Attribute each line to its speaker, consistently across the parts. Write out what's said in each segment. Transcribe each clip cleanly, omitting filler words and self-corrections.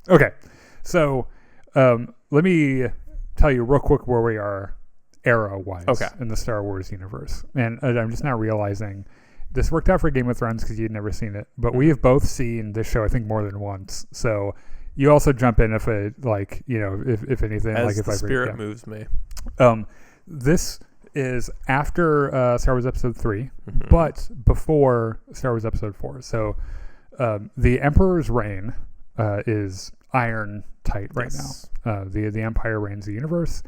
Speaker 1: Okay, so let me tell you real quick where we are era-wise in the Star Wars universe. And I'm just now realizing this worked out for Game of Thrones because you'd never seen it, but we have both seen this show, I think, more than once. So you also jump in if it, like, you know, if anything.
Speaker 2: As
Speaker 1: like if
Speaker 2: the
Speaker 1: I
Speaker 2: spirit moves me.
Speaker 1: This is after Star Wars Episode 3, but before Star Wars Episode 4. So the Emperor's reign is iron tight right now. The Empire reigns the universe,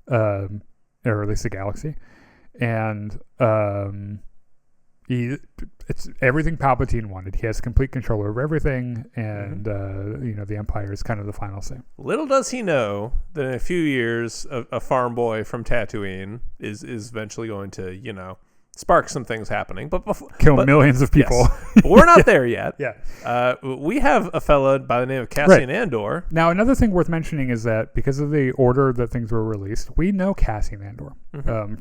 Speaker 1: or at least the galaxy, and it's everything Palpatine wanted. He has complete control over everything, and you know, the Empire is kind of the final say.
Speaker 2: Little does he know that in a few years, a farm boy from Tatooine is eventually going to, you know, spark some things happening, but
Speaker 1: kill millions of people.
Speaker 2: Yes. But we're not there yet.
Speaker 1: Yeah.
Speaker 2: We have a fella by the name of Cassian Andor.
Speaker 1: Now, another thing worth mentioning is that because of the order that things were released, we know Cassian Andor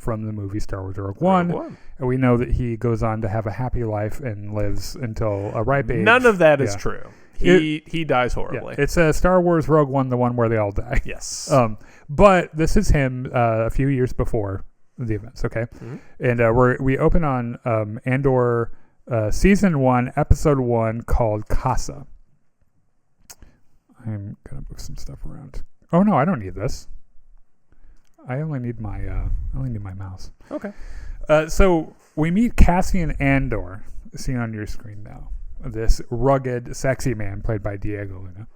Speaker 1: from the movie Star Wars Rogue One. And we know that he goes on to have a happy life and lives until a ripe age.
Speaker 2: None of that is true. He dies horribly.
Speaker 1: Yeah. It's a Star Wars Rogue One, the one where they all die.
Speaker 2: Yes.
Speaker 1: But this is him a few years before the events, okay? And we open on Andor Season 1, Episode 1, called Casa. I'm going to move some stuff around. Oh, no, I don't need this. I only need my mouse.
Speaker 2: Okay.
Speaker 1: So we meet Cassian Andor, seen on your screen now. This rugged, sexy man played by Diego Luna,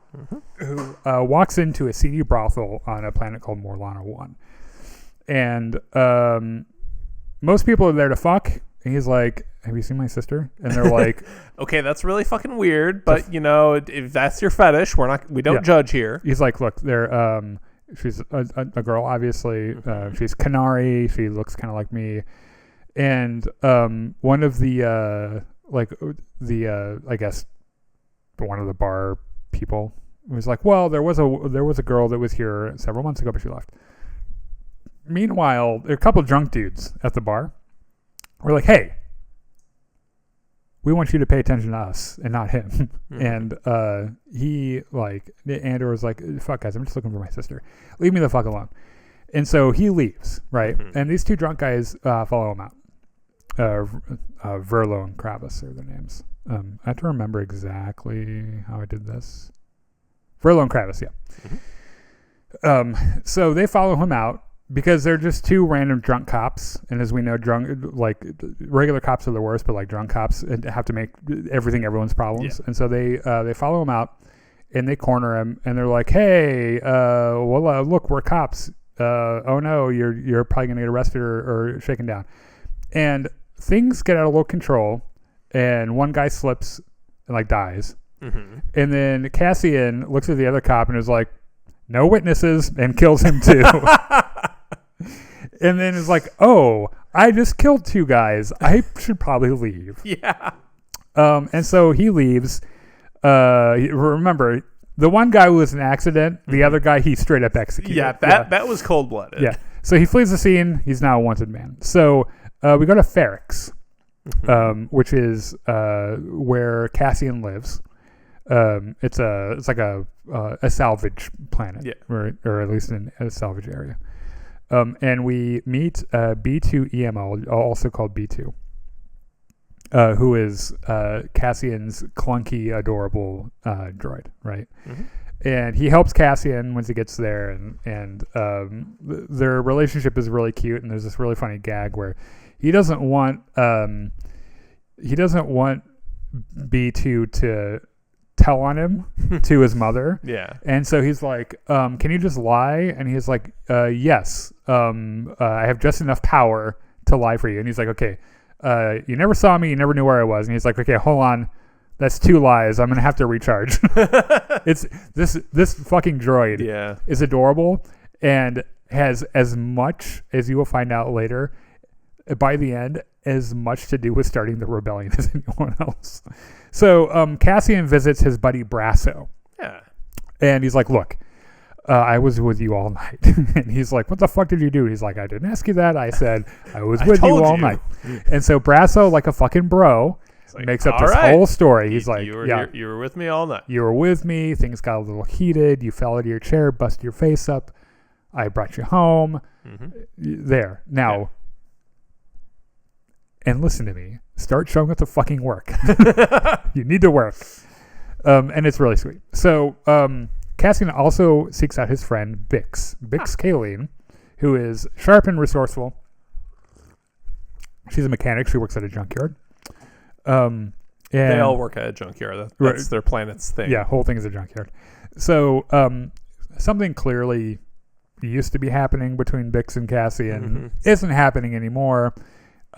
Speaker 1: who walks into a seedy brothel on a planet called Morlana 1. And most people are there to fuck. And he's like, have you seen my sister? And they're like,
Speaker 2: okay, that's really fucking weird. But, you know, if that's your fetish, we don't judge here.
Speaker 1: He's like, look, she's a girl, obviously. She's Canary. She looks kind of like me. And one of the I guess one of the bar people was like, well, there was a girl that was here several months ago, but she left. Meanwhile, there are a couple of drunk dudes at the bar. We're like, hey, we want you to pay attention to us and not him. And Andor was like, fuck guys, I'm just looking for my sister. Leave me the fuck alone. And so he leaves, right? And these two drunk guys follow him out. Verlo and Kravis are their names. I have to remember exactly how I did this. Verlo and Kravis, yeah. So they follow him out because they're just two random drunk cops, and as we know, regular cops are the worst, but like drunk cops have to make everything everyone's problems. And so they follow him out, and they corner him, and they're like, "Hey, look, we're cops. Oh no, you're probably gonna get arrested or shaken down." And things get out of little control, and one guy slips and like dies. And then Cassian looks at the other cop and is like, "No witnesses," and kills him too. And then is like, "Oh, I just killed two guys. I should probably leave."
Speaker 2: Yeah.
Speaker 1: And so he leaves. Remember, the one guy was an accident. The other guy he straight up executed.
Speaker 2: Yeah, that was cold blooded.
Speaker 1: Yeah. So he flees the scene. He's now a wanted man. So we go to Ferrix, which is where Cassian lives. It's like a salvage planet, or at least in a salvage area. And we meet B2 EML, also called B2, who is Cassian's clunky, adorable droid, right? And he helps Cassian once he gets there, and their relationship is really cute. And there's this really funny gag where he doesn't want B2 to tell on him to his mother. Yeah. And so he's like, can you just lie? And he's like, yes. I have just enough power to lie for you. And he's like, okay, you never saw me, you never knew where I was. And he's like, okay, hold on. That's 2 lies. I'm going to have to recharge. It's this fucking droid is adorable and has as much, as you will find out later, by the end, as much to do with starting the rebellion as anyone else. So Cassian visits his buddy Brasso. Yeah. And he's like, look, I was with you all night. And he's like, what the fuck did you do? He's like, I didn't ask you that. I said, I was with you all night. And so Brasso, like a fucking bro, makes up this whole story. He's
Speaker 2: you were with me all night.
Speaker 1: You were with me. Things got a little heated. You fell out of your chair, busted your face up. I brought you home. There. Now, and listen to me. Start showing up to fucking work. You need to work. And it's really sweet. So Cassian also seeks out his friend Bix Kayleen, who is sharp and resourceful. She's a mechanic. She works at a junkyard. And
Speaker 2: they all work at a junkyard. That's their planet's thing.
Speaker 1: Yeah, whole thing is a junkyard. So something clearly used to be happening between Bix and Cassian isn't happening anymore.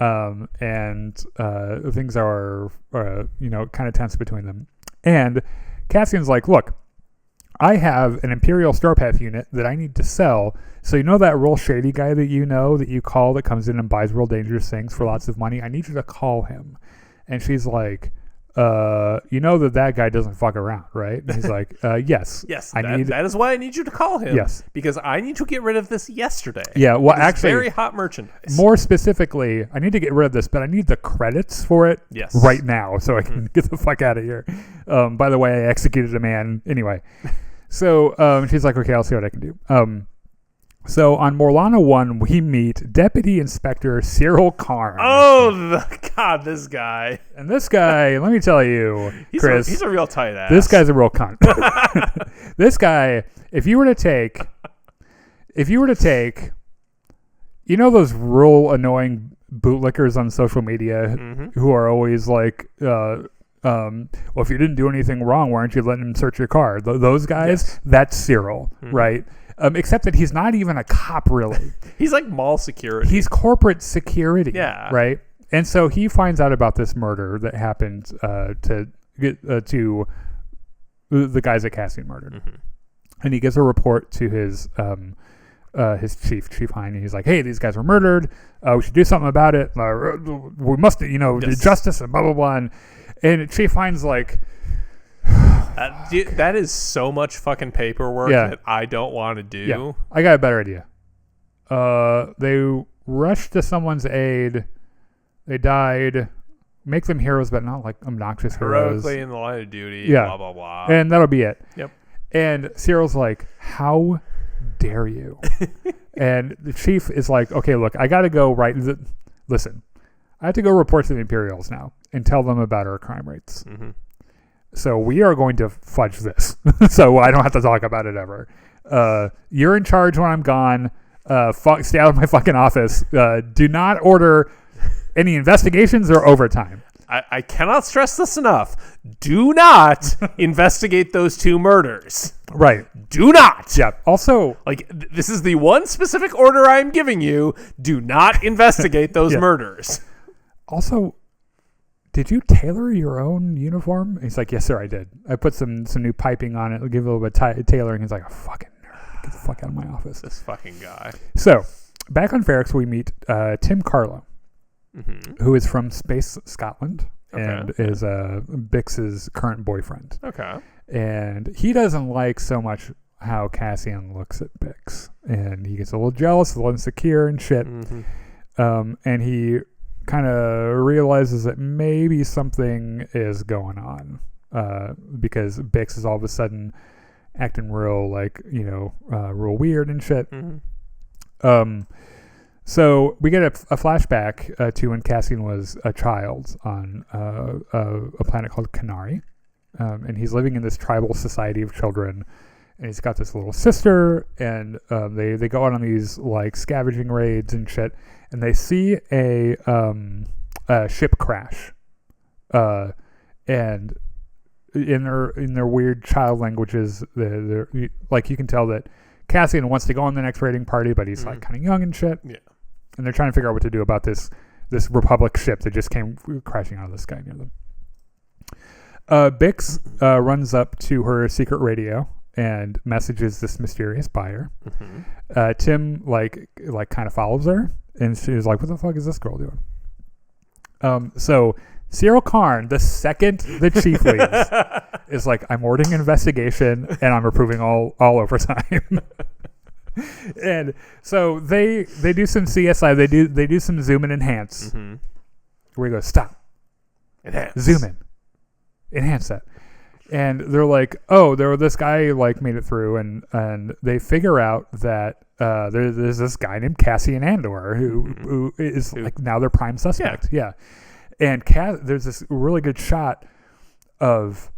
Speaker 1: And things are kind of tense between them. And Cassian's like, look, I have an Imperial Starpath unit that I need to sell. So that real shady guy that that you call that comes in and buys real dangerous things for lots of money? I need you to call him. And she's like, that guy doesn't fuck around, right? And he's like, yes.
Speaker 2: Yes, that is why I need you to call him.
Speaker 1: Yes.
Speaker 2: Because I need to get rid of this yesterday.
Speaker 1: Yeah, well, actually,
Speaker 2: very hot merchandise.
Speaker 1: More specifically, I need to get rid of this, but I need the credits for it right now so I can get the fuck out of here. By the way, I executed a man. Anyway. So she's like, okay, I'll see what I can do. So on Morlana 1, we meet Deputy Inspector Cyril Karn.
Speaker 2: Oh, God, this guy.
Speaker 1: And this guy, let me tell you, Chris.
Speaker 2: He's a real tight ass.
Speaker 1: This guy's a real cunt. This guy, if you were to take, those real annoying bootlickers on social media who are always like, well, if you didn't do anything wrong, why aren't you letting him search your car? Those guys, that's Cyril, right? Except that he's not even a cop, really.
Speaker 2: He's like mall security.
Speaker 1: He's corporate security,
Speaker 2: yeah,
Speaker 1: right? And so he finds out about this murder that happened to the guys that Cassian murdered, and he gives a report to his chief Hine, and he's like, "Hey, these guys were murdered. We should do something about it. We must, justice and blah blah blah." And Chief Hine's like.
Speaker 2: That is so much fucking paperwork that I don't want to do.
Speaker 1: Yeah. I got a better idea. They rushed to someone's aid. They died. Make them heroes, but not like obnoxious heroes.
Speaker 2: Heroically in the line of duty.
Speaker 1: Yeah.
Speaker 2: Blah, blah, blah.
Speaker 1: And that'll be it.
Speaker 2: Yep.
Speaker 1: And Cyril's like, how dare you? And the chief is like, okay, look, I got to go listen, I have to go report to the Imperials now and tell them about our crime rates. So we are going to fudge this. So I don't have to talk about it ever. You're in charge when I'm gone. Stay out of my fucking office. Do not order any investigations or overtime.
Speaker 2: I cannot stress this enough. Do not investigate those two murders.
Speaker 1: Right.
Speaker 2: Do not.
Speaker 1: Yeah. Also,
Speaker 2: this is the one specific order I'm giving you. Do not investigate those murders.
Speaker 1: Also, did you tailor your own uniform? And he's like, yes, sir, I did. I put some new piping on it. I'll give it a little bit of tailoring. He's like, a fucking nerd. Get the fuck out of my office.
Speaker 2: This fucking guy.
Speaker 1: So, back on Ferrix, we meet Tim Carlo, who is from Space Scotland and is Bix's current boyfriend. Okay. And he doesn't like so much how Cassian looks at Bix. And he gets a little jealous, a little insecure and shit. And he kind of realizes that maybe something is going on because Bix is all of a sudden acting real real weird and shit. So we get a flashback to when Cassian was a child on a planet called Canary, and he's living in this tribal society of children, and he's got this little sister, and they go out on these scavenging raids and shit. And they see a ship crash, and in their weird child languages, they're you can tell that Cassian wants to go on the next raiding party, but he's kind of young and shit. Yeah, and they're trying to figure out what to do about this Republic ship that just came crashing out of the sky near them. Bix runs up to her secret radio and messages this mysterious buyer. Tim kind of follows her. And she's like, what the fuck is this girl doing? So Cyril Karn, the second the chief leaves, is like, I'm ordering an investigation and I'm approving all overtime. And so they do some CSI. They do some zoom and enhance. Where he goes, stop. zoom in, enhance that. And they're like, oh, this guy like made it through, and they figure out that there's this guy named Cassian Andor who is like now their prime suspect. Yeah. And there's this really good shot of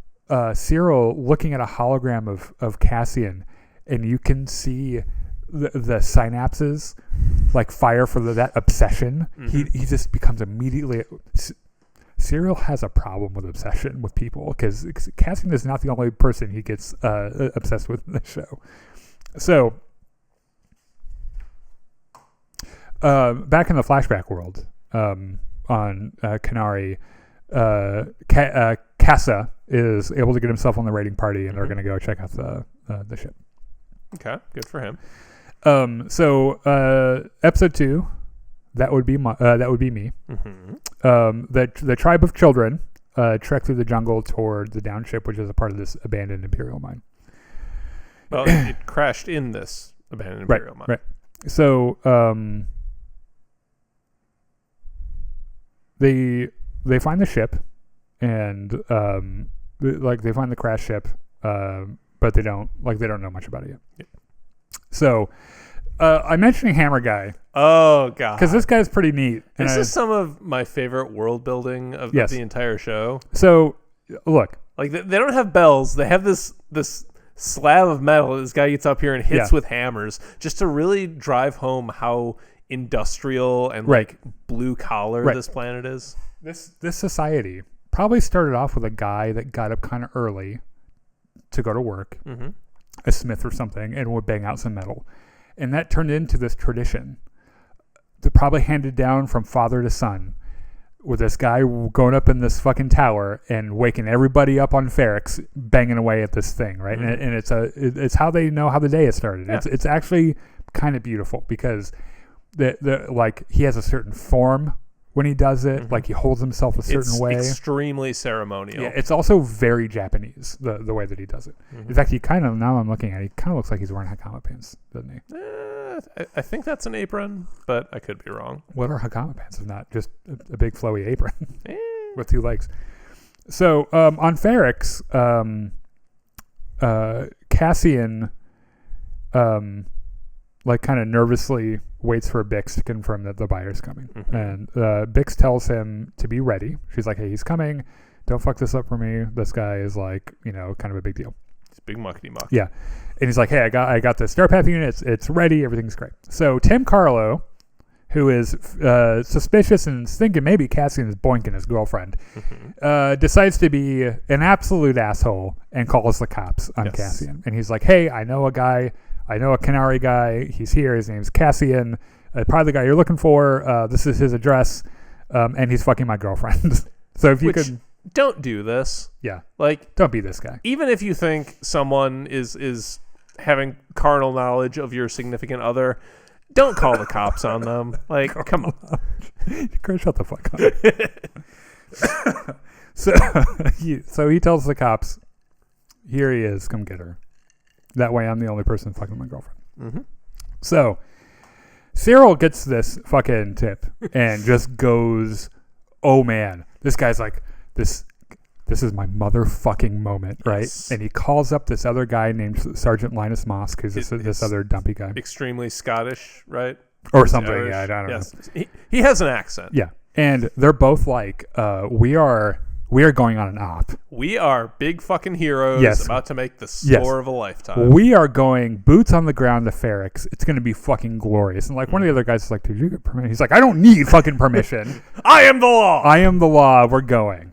Speaker 1: Cyril looking at a hologram of Cassian, and you can see the synapses like fire for that obsession. He just becomes immediately. Cyril has a problem with obsession with people because Cassian is not the only person he gets obsessed with in the show. So, back in the flashback world, on Kenari, Kassa is able to get himself on the raiding party, and they're going to go check out the ship.
Speaker 2: Okay, good for him.
Speaker 1: So episode 2. That would be me. The tribe of children trek through the jungle toward the down ship, which is a part of this abandoned Imperial mine.
Speaker 2: Well, it crashed in this abandoned Imperial mine.
Speaker 1: Right. So they find the ship, and they find the crash ship, but they don't know much about it yet. Yeah. So. I'm mentioning Hammer Guy.
Speaker 2: Oh, God.
Speaker 1: Because this guy's pretty neat.
Speaker 2: This is some of my favorite world building of the entire show.
Speaker 1: So, look.
Speaker 2: Like, they don't have bells. They have this slab of metal. This guy gets up here and hits with hammers just to really drive home how industrial and, like, blue-collar this planet is.
Speaker 1: This society probably started off with a guy that got up kind of early to go to work, a smith or something, and would bang out some metal. And that turned into this tradition that probably handed down from father to son, with this guy going up in this fucking tower and waking everybody up on Ferrix, banging away at this thing, right? And it's how they know how the day has started. Yeah. It's actually kind of beautiful because he has a certain form when he does it, like he holds himself a certain way.
Speaker 2: It's extremely ceremonial.
Speaker 1: Yeah, it's also very Japanese, the way that he does it. In fact, now I'm looking at it, he kind of looks like he's wearing Hakama pants, doesn't he?
Speaker 2: I think that's an apron, but I could be wrong.
Speaker 1: What are Hakama pants if not just a big flowy apron with 2 legs? So on Ferrix, Cassian kind of nervously waits for Bix to confirm that the buyer's coming. And Bix tells him to be ready. She's like, hey, he's coming. Don't fuck this up for me. This guy is like, kind of a big deal.
Speaker 2: It's big muckety muck.
Speaker 1: Yeah. And he's like, hey, I got the Star Path unit. It's ready. Everything's great. So Tim Carlo, who is suspicious and thinking maybe Cassian is boinking his girlfriend, decides to be an absolute asshole and calls the cops on Cassian. And he's like, hey, I know a Kenari guy. He's here. His name's Cassian. Probably the guy you're looking for. This is his address. And he's fucking my girlfriend. So if you could...
Speaker 2: Don't do this.
Speaker 1: Yeah.
Speaker 2: Like...
Speaker 1: Don't be this guy.
Speaker 2: Even if you think someone is having carnal knowledge of your significant other, don't call the cops on them. Like, come on.
Speaker 1: Shut the fuck up. So he tells the cops, here he is. Come get her. That way I'm the only person fucking my girlfriend. So Cyril gets this fucking tip and just goes, oh man, this guy's like, this is my motherfucking moment, right? Yes. And he calls up this other guy named Sergeant Linus Mosk, who's this other dumpy guy.
Speaker 2: Extremely Scottish, right?
Speaker 1: Or something, Irish. Yeah, I don't know.
Speaker 2: He has an accent.
Speaker 1: Yeah. And they're both like, we are going on an op.
Speaker 2: We are big fucking heroes about to make the score of a lifetime.
Speaker 1: We are going boots on the ground to Ferrix. It's going to be fucking glorious. And like one of the other guys is like, did you get permission? He's like, I don't need fucking permission.
Speaker 2: I am the law.
Speaker 1: I am the law. We're going.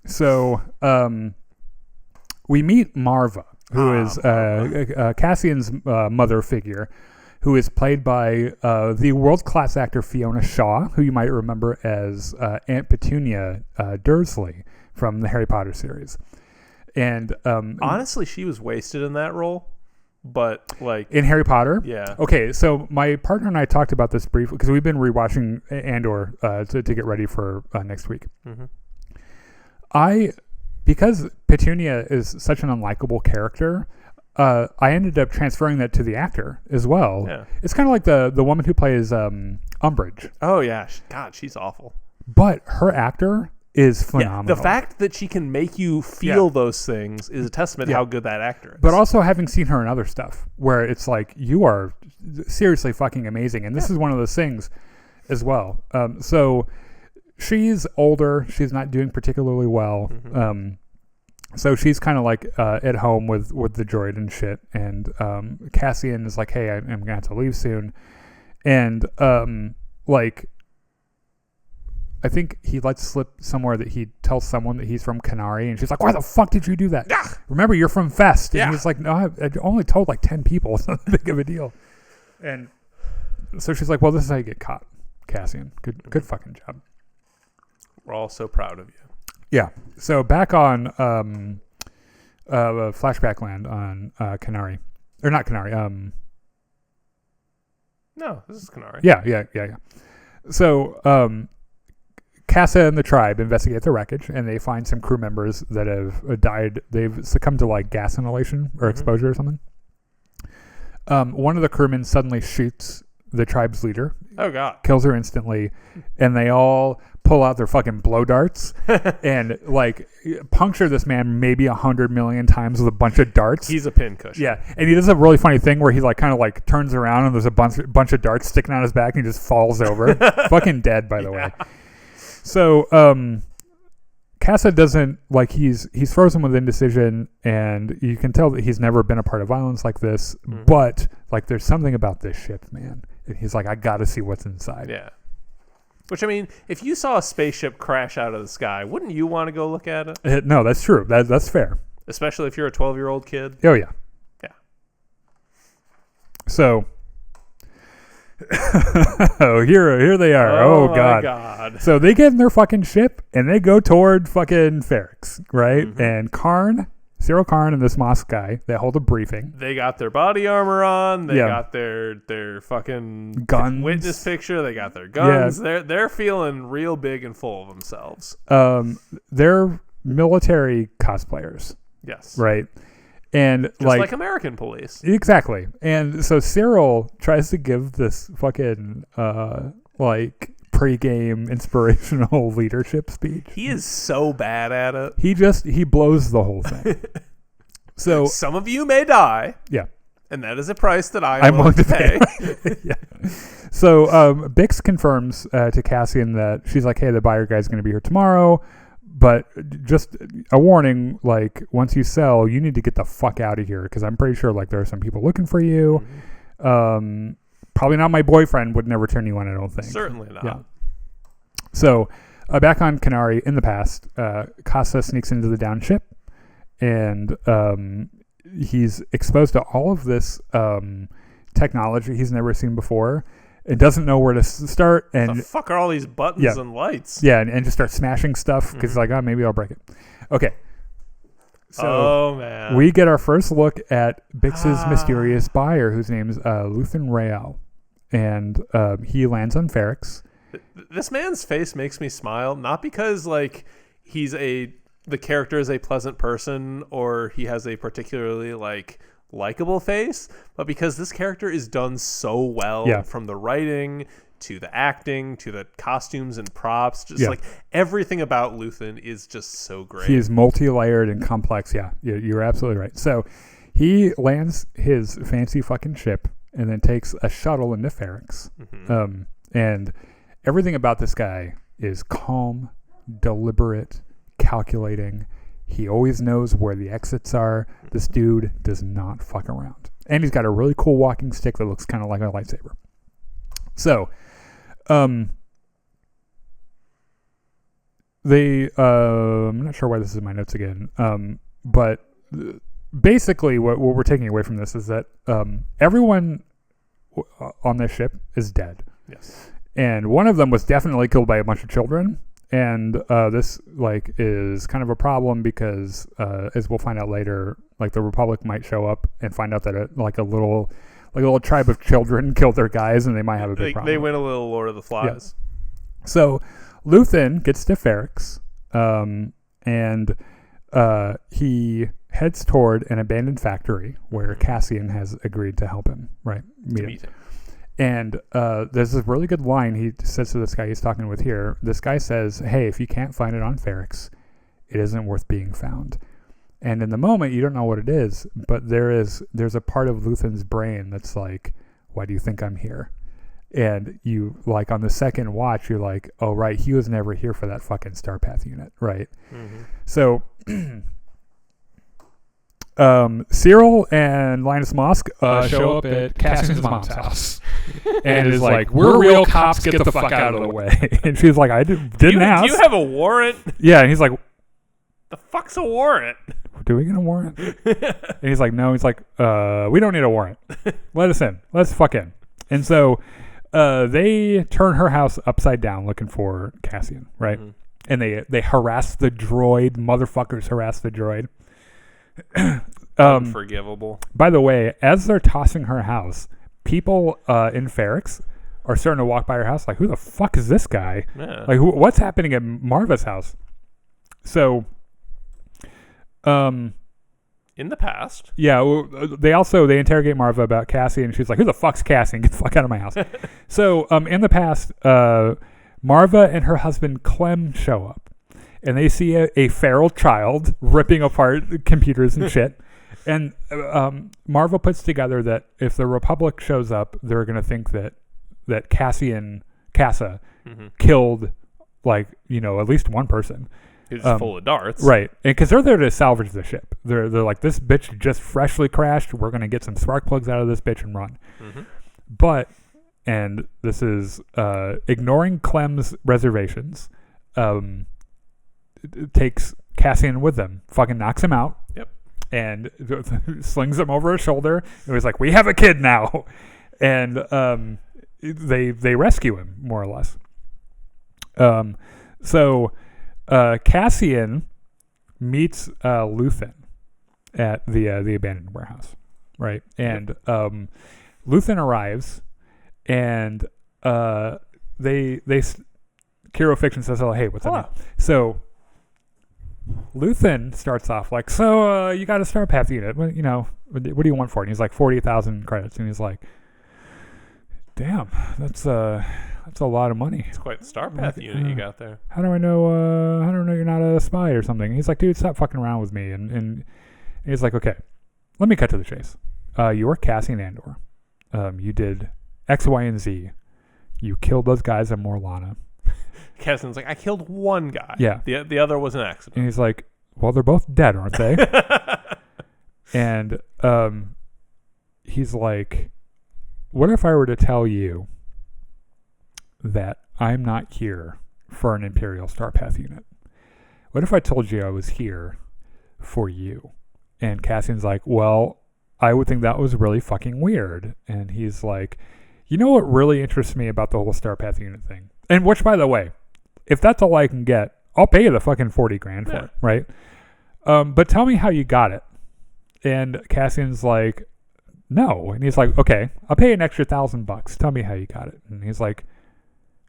Speaker 1: So we meet Marva, who is Cassian's mother figure, who is played by the world-class actor Fiona Shaw, who you might remember as Aunt Petunia Dursley from the Harry Potter series. And
Speaker 2: honestly, she was wasted in that role. But like
Speaker 1: in Harry Potter?
Speaker 2: Yeah.
Speaker 1: Okay, so my partner and I talked about this briefly because we've been rewatching Andor to get ready for next week. Because Petunia is such an unlikable character, I ended up transferring that to the actor as well. Yeah. It's kind of like the woman who plays Umbridge.
Speaker 2: Oh, yeah. God, she's awful.
Speaker 1: But her actor is phenomenal.
Speaker 2: Yeah, the fact that she can make you feel those things is a testament to how good that actor is.
Speaker 1: But also having seen her in other stuff where it's like, you are seriously fucking amazing. And this is one of those things as well. So she's older. She's not doing particularly well. So she's kind of like at home with the droid and shit. And Cassian is like, hey, I'm going to have to leave soon. And like, I think he lets slip somewhere that he tells someone that he's from Canary, and she's like, why the fuck did you do that?
Speaker 2: Yeah.
Speaker 1: Remember, you're from Fest. And he's like, no, I only told like 10 people. It's not that big of a deal. And so she's like, well, this is how you get caught, Cassian. Good fucking job.
Speaker 2: We're all so proud of you.
Speaker 1: Yeah. So back on flashback land on Canary. Or not Canary.
Speaker 2: No, this is Canary.
Speaker 1: Yeah. So Cassa and the tribe investigate the wreckage, and they find some crew members that have died. They've succumbed to like gas inhalation or exposure or something. One of the crewmen suddenly shoots the tribe's leader.
Speaker 2: Oh, God.
Speaker 1: Kills her instantly, and they all pull out their fucking blow darts and like puncture this man maybe 100 million times with a bunch of darts.
Speaker 2: He's a pincushion.
Speaker 1: Yeah, and he does a really funny thing where he like kind of like turns around and there's a bunch of darts sticking out his back and he just falls over. Fucking dead, by the way. So Cassa doesn't like he's frozen with indecision, and you can tell that he's never been a part of violence like this. But like, there's something about this ship, man. And he's like, I got to see what's inside.
Speaker 2: Yeah. Which, I mean, if you saw a spaceship crash out of the sky, wouldn't you want to go look at it?
Speaker 1: No, that's true. That's fair.
Speaker 2: Especially if you're a 12-year-old kid.
Speaker 1: Oh, yeah.
Speaker 2: Yeah.
Speaker 1: So, here they are. Oh,
Speaker 2: my
Speaker 1: God. So they get in their fucking ship, and they go toward fucking Ferrix, right? And Cyril Karn and this Moss guy, they hold a briefing.
Speaker 2: They got their body armor on. They got their fucking
Speaker 1: guns.
Speaker 2: Witness picture. They got their guns. Yeah. They're feeling real big and full of themselves.
Speaker 1: They're military cosplayers.
Speaker 2: Yes.
Speaker 1: Right. And
Speaker 2: just like American police.
Speaker 1: Exactly. And so Cyril tries to give this fucking like pre-game inspirational leadership speech.
Speaker 2: He is so bad at it.
Speaker 1: He blows the whole thing. So
Speaker 2: some of you may die.
Speaker 1: Yeah.
Speaker 2: And that is a price that I'm willing to pay.
Speaker 1: Yeah. So Bix confirms to Cassian that she's like, hey, the buyer guy's going to be here tomorrow. But just a warning, like, once you sell, you need to get the fuck out of here, because I'm pretty sure like there are some people looking for you. Probably not my boyfriend, would never turn you on, I don't think.
Speaker 2: Certainly not.
Speaker 1: Yeah. So back on Canary in the past, Cassa sneaks into the down ship, and he's exposed to all of this technology he's never seen before. And doesn't know where to start. And
Speaker 2: the fuck are all these buttons and lights?
Speaker 1: Yeah, and just start smashing stuff because like, oh, maybe I'll break it. Okay. So
Speaker 2: man,
Speaker 1: we get our first look at Bix's mysterious buyer, whose name's Luthen Rael, and he lands on Ferrix.
Speaker 2: This man's face makes me smile, not because like the character is a pleasant person or he has a particularly like likable face, but because this character is done so well, from the writing to the acting to the costumes and props, just like everything about Luthen is just so great.
Speaker 1: He is multi-layered and complex. Yeah, you're absolutely right. So he lands his fancy fucking ship and then takes a shuttle into Ferrix. And everything about this guy is calm, deliberate, calculating. He always knows where the exits are. This dude does not fuck around. And he's got a really cool walking stick that looks kind of like a lightsaber. So, I'm not sure why this is in my notes again. But basically what we're taking away from this is that everyone on this ship is dead.
Speaker 2: Yes.
Speaker 1: And one of them was definitely killed by a bunch of children. And this like is kind of a problem because, as we'll find out later, like the Republic might show up and find out that a little tribe of children killed their guys, and they might have a big problem.
Speaker 2: They win a little Lord of the Flies.
Speaker 1: Yeah. So Luthen gets to Ferrix, and he heads toward an abandoned factory where Cassian has agreed to help him, right? Meet him. And there's this really good line he says to this guy he's talking with here. This guy says, hey, if you can't find it on Ferrix, it isn't worth being found. And in the moment, you don't know what it is, but there's a part of Luthen's brain that's like, why do you think I'm here? And you, like, on the second watch, you're like, oh, right, he was never here for that fucking Starpath unit, right? Mm-hmm. So Cyril and Linus Mosk show up at Cassian's mom's house. And is like, we're real cops, get the fuck out of the way. And she's like, I didn't ask.
Speaker 2: Do you have a warrant?
Speaker 1: Yeah, and he's like,
Speaker 2: the fuck's a warrant?
Speaker 1: Do we get a warrant? And he's like, no. He's like, we don't need a warrant. Let us in. Let's fuck in. And so they turn her house upside down looking for Cassian, right? Mm-hmm. And they harass the droid. Motherfuckers harass the droid.
Speaker 2: Unforgivable.
Speaker 1: By the way, as they're tossing her house, people in Ferrix are starting to walk by her house like, who the fuck is this guy? Yeah. Like, what's happening at Marva's house? So...
Speaker 2: in the past,
Speaker 1: yeah, they interrogate Marva about Cassie, and she's like, who the fuck's Cassie? Get the fuck out of my house. So in the past, Marva and her husband Clem show up, and they see a feral child ripping apart computers and shit. And Marva puts together that if the Republic shows up, they're going to think that Cassa mm-hmm. killed, like, at least one person.
Speaker 2: It's full of darts.
Speaker 1: Right. And because they're there to salvage the ship. They're like, this bitch just freshly crashed. We're going to get some spark plugs out of this bitch and run. Mm-hmm. But, and this is ignoring Clem's reservations, takes Cassian with them, fucking knocks him out.
Speaker 2: Yep.
Speaker 1: And slings him over his shoulder. It was like, we have a kid now. And they rescue him, more or less. So... Cassian meets Luthen at the abandoned warehouse, right? And Luthen arrives, and Kiro Fiction says, "Oh, hey, what's up?" So Luthen starts off like, "So you got a Starpath unit? What do you want for it?" And he's like, 40,000 credits, and he's like, "Damn, that's a lot of money.
Speaker 2: It's quite the Starpath unit you got there.
Speaker 1: How do I know you're not a spy or something?" He's like, "Dude, stop fucking around with me." And he's like, "Okay, let me cut to the chase. You were Cassian Andor. You did X, Y, and Z. You killed those guys at Morlana."
Speaker 2: Cassian's like, "I killed one guy.
Speaker 1: Yeah.
Speaker 2: The other was an accident."
Speaker 1: And he's like, "Well, they're both dead, aren't they?" And he's like, "What if I were to tell you that I'm not here for an Imperial Starpath unit? What if I told you I was here for you?" And Cassian's like, "Well, I would think that was really fucking weird." And he's like, "You know what really interests me about the whole Starpath unit thing? And which, by the way, if that's all I can get, I'll pay you the fucking 40 grand for it, right? But tell me how you got it." And Cassian's like, "No." And he's like, "Okay, I'll pay you an extra $1,000. Tell me how you got it." And he's like,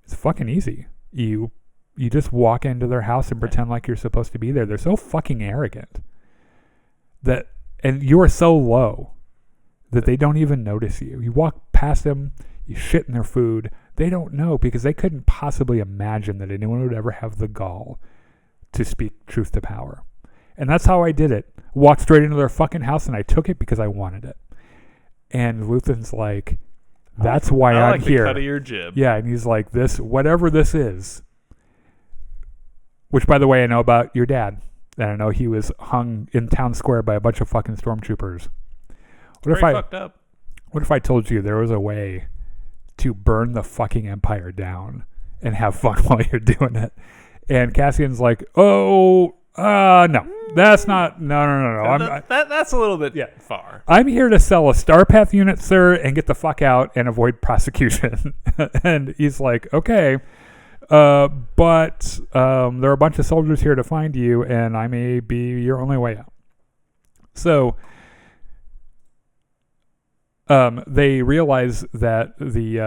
Speaker 1: "It's fucking easy. You just walk into their house and pretend like you're supposed to be there. They're so fucking arrogant and you are so low that they don't even notice you. You walk past them, you shit in their food. They don't know because they couldn't possibly imagine that anyone would ever have the gall to speak truth to power. And that's how I did it. Walked straight into their fucking house and I took it because I wanted it." And Luthen's like, "That's why I'm here."
Speaker 2: The cut of your jib.
Speaker 1: Yeah, and he's like, "This, whatever this is," which, by the way, I know about your dad. And I know he was hung in town square by a bunch of fucking stormtroopers.
Speaker 2: Fucked up.
Speaker 1: What if I told you there was a way to burn the fucking Empire down and have fun while you're doing it? And Cassian's like, "Oh, no, that's not, no.
Speaker 2: That's a little bit far.
Speaker 1: I'm here to sell a Starpath unit, sir, and get the fuck out and avoid prosecution." And he's like, "Okay, but there are a bunch of soldiers here to find you, and I may be your only way out." So they realize that the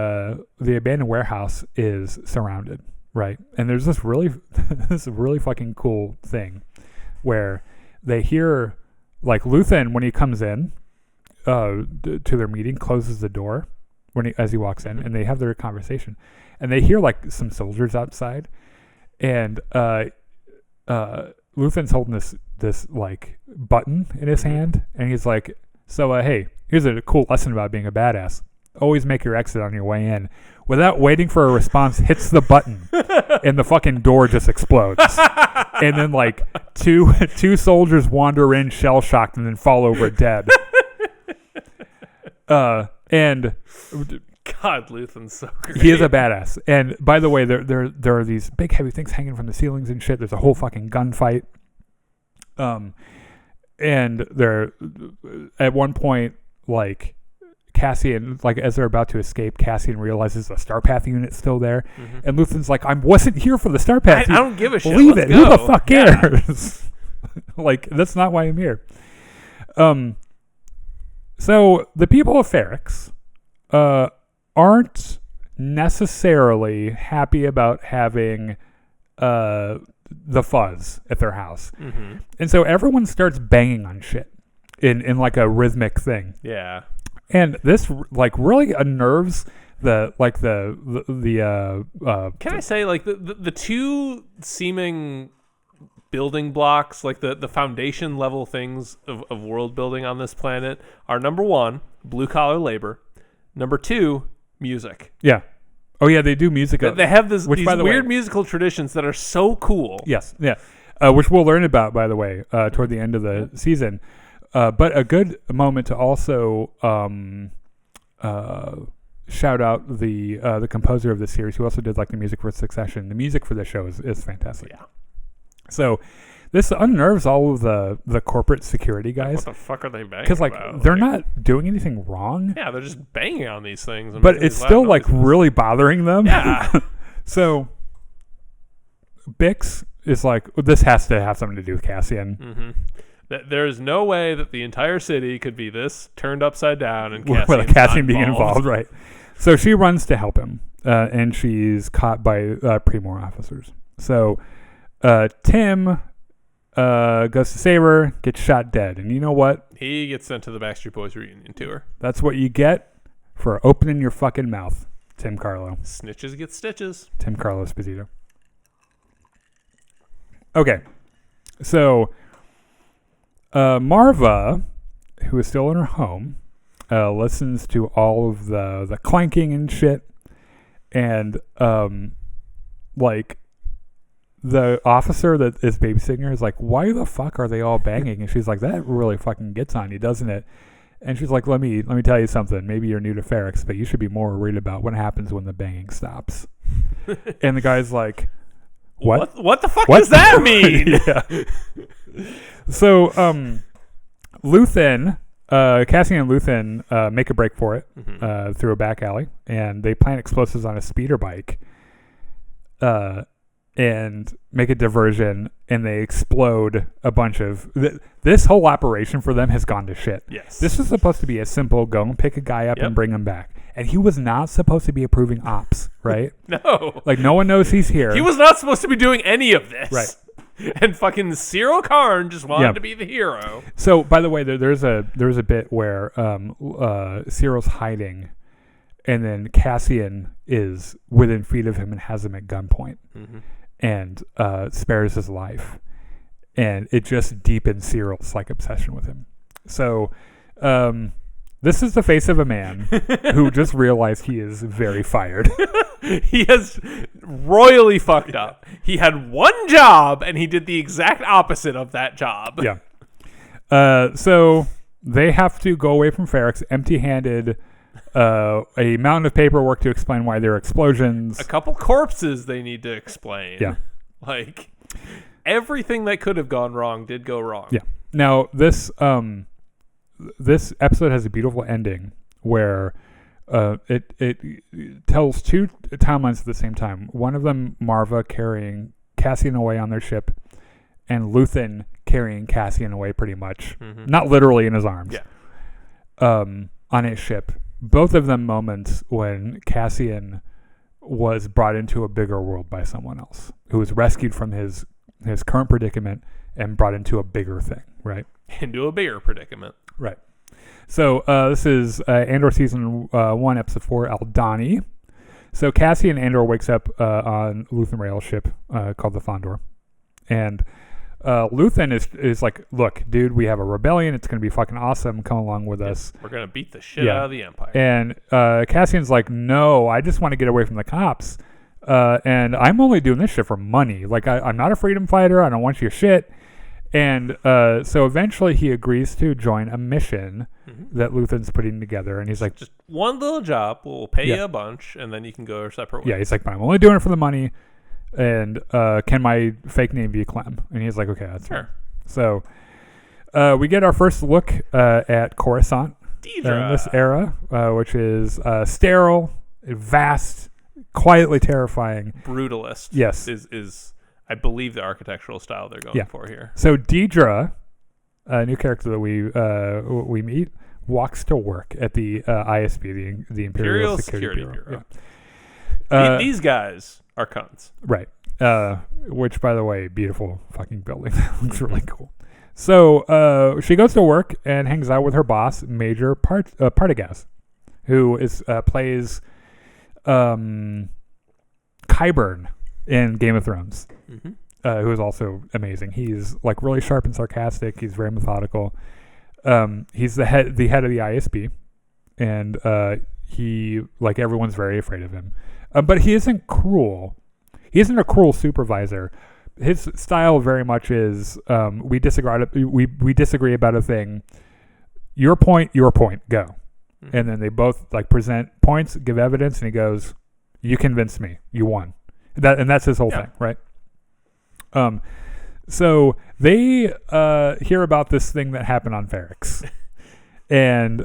Speaker 1: abandoned warehouse is surrounded, right? And there's this really fucking cool thing where they hear, like, Luthen, when he comes in to their meeting, closes the door, as he walks in, and they have their conversation, and they hear like some soldiers outside, and Luthen's holding this like button in his hand, and he's like, so hey, here's a cool lesson about being a badass. Always make your exit on your way in. Without waiting for a response, hits the button, and the fucking door just explodes. And then like two soldiers wander in shell shocked and then fall over dead. And
Speaker 2: God, Luthen's so great.
Speaker 1: He is a badass. And by the way, there are these big heavy things hanging from the ceilings and shit. There's a whole fucking gunfight. And they're at one point, like Cassian, like as they're about to escape, Cassian realizes the Starpath unit's still there, and Luthen's like, I wasn't here for the Starpath.
Speaker 2: I don't give a shit.
Speaker 1: Leave it. Who the fuck cares? Like, that's not why I'm here. So the people of Ferrix aren't necessarily happy about having the fuzz at their house, and so everyone starts banging on shit in like a rhythmic thing.
Speaker 2: Yeah.
Speaker 1: And this like really unnerves the
Speaker 2: can I say like the two seeming building blocks, like the foundation level things of world building on this planet are, number one, blue collar labor, number two, music.
Speaker 1: Yeah. Oh yeah, they do music.
Speaker 2: They have these weird musical traditions that are so cool.
Speaker 1: Yes. Yeah. Which we'll learn about, by the way, toward the end of the season. But a good moment to also shout out the composer of the series, who also did like the music for Succession. The music for the show is fantastic.
Speaker 2: Yeah.
Speaker 1: So this unnerves all of the corporate security guys.
Speaker 2: What the fuck are they banging?
Speaker 1: Because like they're not doing anything wrong.
Speaker 2: Yeah, they're just banging on these things.
Speaker 1: But it's still like really bothering them.
Speaker 2: Yeah.
Speaker 1: So Bix is like, this has to have something to do with Cassian.
Speaker 2: There is no way that the entire city could be this turned upside down and
Speaker 1: Cassian being involved, right? So she runs to help him, and she's caught by Primor officers. So Tim goes to save her, gets shot dead, and you know what?
Speaker 2: He gets sent to the Backstreet Boys reunion tour.
Speaker 1: That's what you get for opening your fucking mouth, Tim Carlo.
Speaker 2: Snitches get stitches.
Speaker 1: Tim Carlo Esposito. Okay, so Marva, who is still in her home, listens to all of the clanking and shit, and like the officer that is babysitting her is like, why the fuck are they all banging? And she's like, that really fucking gets on you, doesn't it? And she's like, let me tell you something. Maybe you're new to Ferrix, but you should be more worried about what happens when the banging stops. And the guy's like, what?
Speaker 2: What the fuck does that mean?
Speaker 1: Yeah. So, Luthen, Cassian and Luthen make a break for it through a back alley, and they plant explosives on a speeder bike and make a diversion, and they explode a bunch of... this whole operation for them has gone to shit.
Speaker 2: Yes.
Speaker 1: This was supposed to be a simple go and pick a guy up and bring him back. And he was not supposed to be approving ops, right?
Speaker 2: No.
Speaker 1: Like, no one knows he's here.
Speaker 2: He was not supposed to be doing any of this.
Speaker 1: Right.
Speaker 2: And fucking Cyril Karn just wanted to be the hero.
Speaker 1: So, by the way, there's a bit where Cyril's hiding, and then Cassian is within feet of him and has him at gunpoint, and spares his life, and it just deepens Cyril's like obsession with him. So, this is the face of a man who just realized he is very fired.
Speaker 2: He has royally fucked up. He had one job, and he did the exact opposite of that job.
Speaker 1: Yeah. So they have to go away from Ferrix empty-handed, a mountain of paperwork to explain why there are explosions.
Speaker 2: A couple corpses they need to explain.
Speaker 1: Yeah.
Speaker 2: Like, everything that could have gone wrong did go wrong.
Speaker 1: Yeah. Now, this episode has a beautiful ending where it tells two timelines at the same time. One of them, Marva carrying Cassian away on their ship, and Luthen carrying Cassian away pretty much. Not literally in his arms.
Speaker 2: Yeah.
Speaker 1: On his ship. Both of them moments when Cassian was brought into a bigger world by someone else, who was rescued from his current predicament and brought into a bigger thing, right?
Speaker 2: Into a bigger predicament.
Speaker 1: Right. So this is Andor season 1, episode 4, Aldani. So Cassian Andor wakes up on Luthen Rael's ship called the Thondor, and Luthen is like, look, dude, we have a rebellion. It's going to be fucking awesome. Come along with us.
Speaker 2: We're going to beat the shit out of the Empire.
Speaker 1: And Cassian's like, no, I just want to get away from the cops. And I'm only doing this shit for money. Like, I'm not a freedom fighter. I don't want your shit. And so eventually he agrees to join a mission that Luthen's putting together. And he's like,
Speaker 2: just one little job. We'll pay you a bunch, and then you can go our separate ways.
Speaker 1: Yeah, he's like, but I'm only doing it for the money. And can my fake name be Clem? And he's like, okay, that's fair. So we get our first look at Coruscant in this era, which is sterile, vast, quietly terrifying.
Speaker 2: Brutalist.
Speaker 1: Yes.
Speaker 2: Is I believe the architectural style they're going for here.
Speaker 1: So Deidre, a new character that we meet, walks to work at the ISB, the Imperial Security Bureau.
Speaker 2: Yeah. These guys are cunts.
Speaker 1: Right. Which, by the way, beautiful fucking building. Looks really cool. So she goes to work and hangs out with her boss, Major Partagas, who plays Qyburn in Game of Thrones, who is also amazing. He's like really sharp and sarcastic. He's very methodical. He's the head of the ISB, and he, like, everyone's very afraid of him. But he isn't cruel. He isn't a cruel supervisor. His style very much is we disagree about a thing. Your point, go. And then they both like present points, give evidence, and he goes, "You convinced me. You won." And that's his whole thing, right? So they hear about this thing that happened on Ferrix, and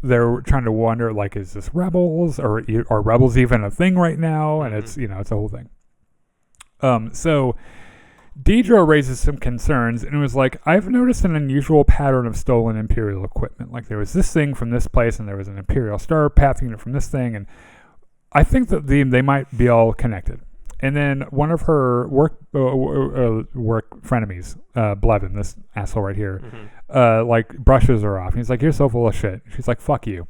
Speaker 1: they're trying to wonder, like, is this rebels, or are rebels even a thing right now? And it's it's a whole thing. So Deidre raises some concerns, and it was like, I've noticed an unusual pattern of stolen Imperial equipment. Like, there was this thing from this place, and there was an Imperial Star Path unit from this thing, and I think that they might be all connected. And then one of her work frenemies, Blevin, this asshole right here, like brushes her off. He's like, "You're so full of shit." She's like, "Fuck you."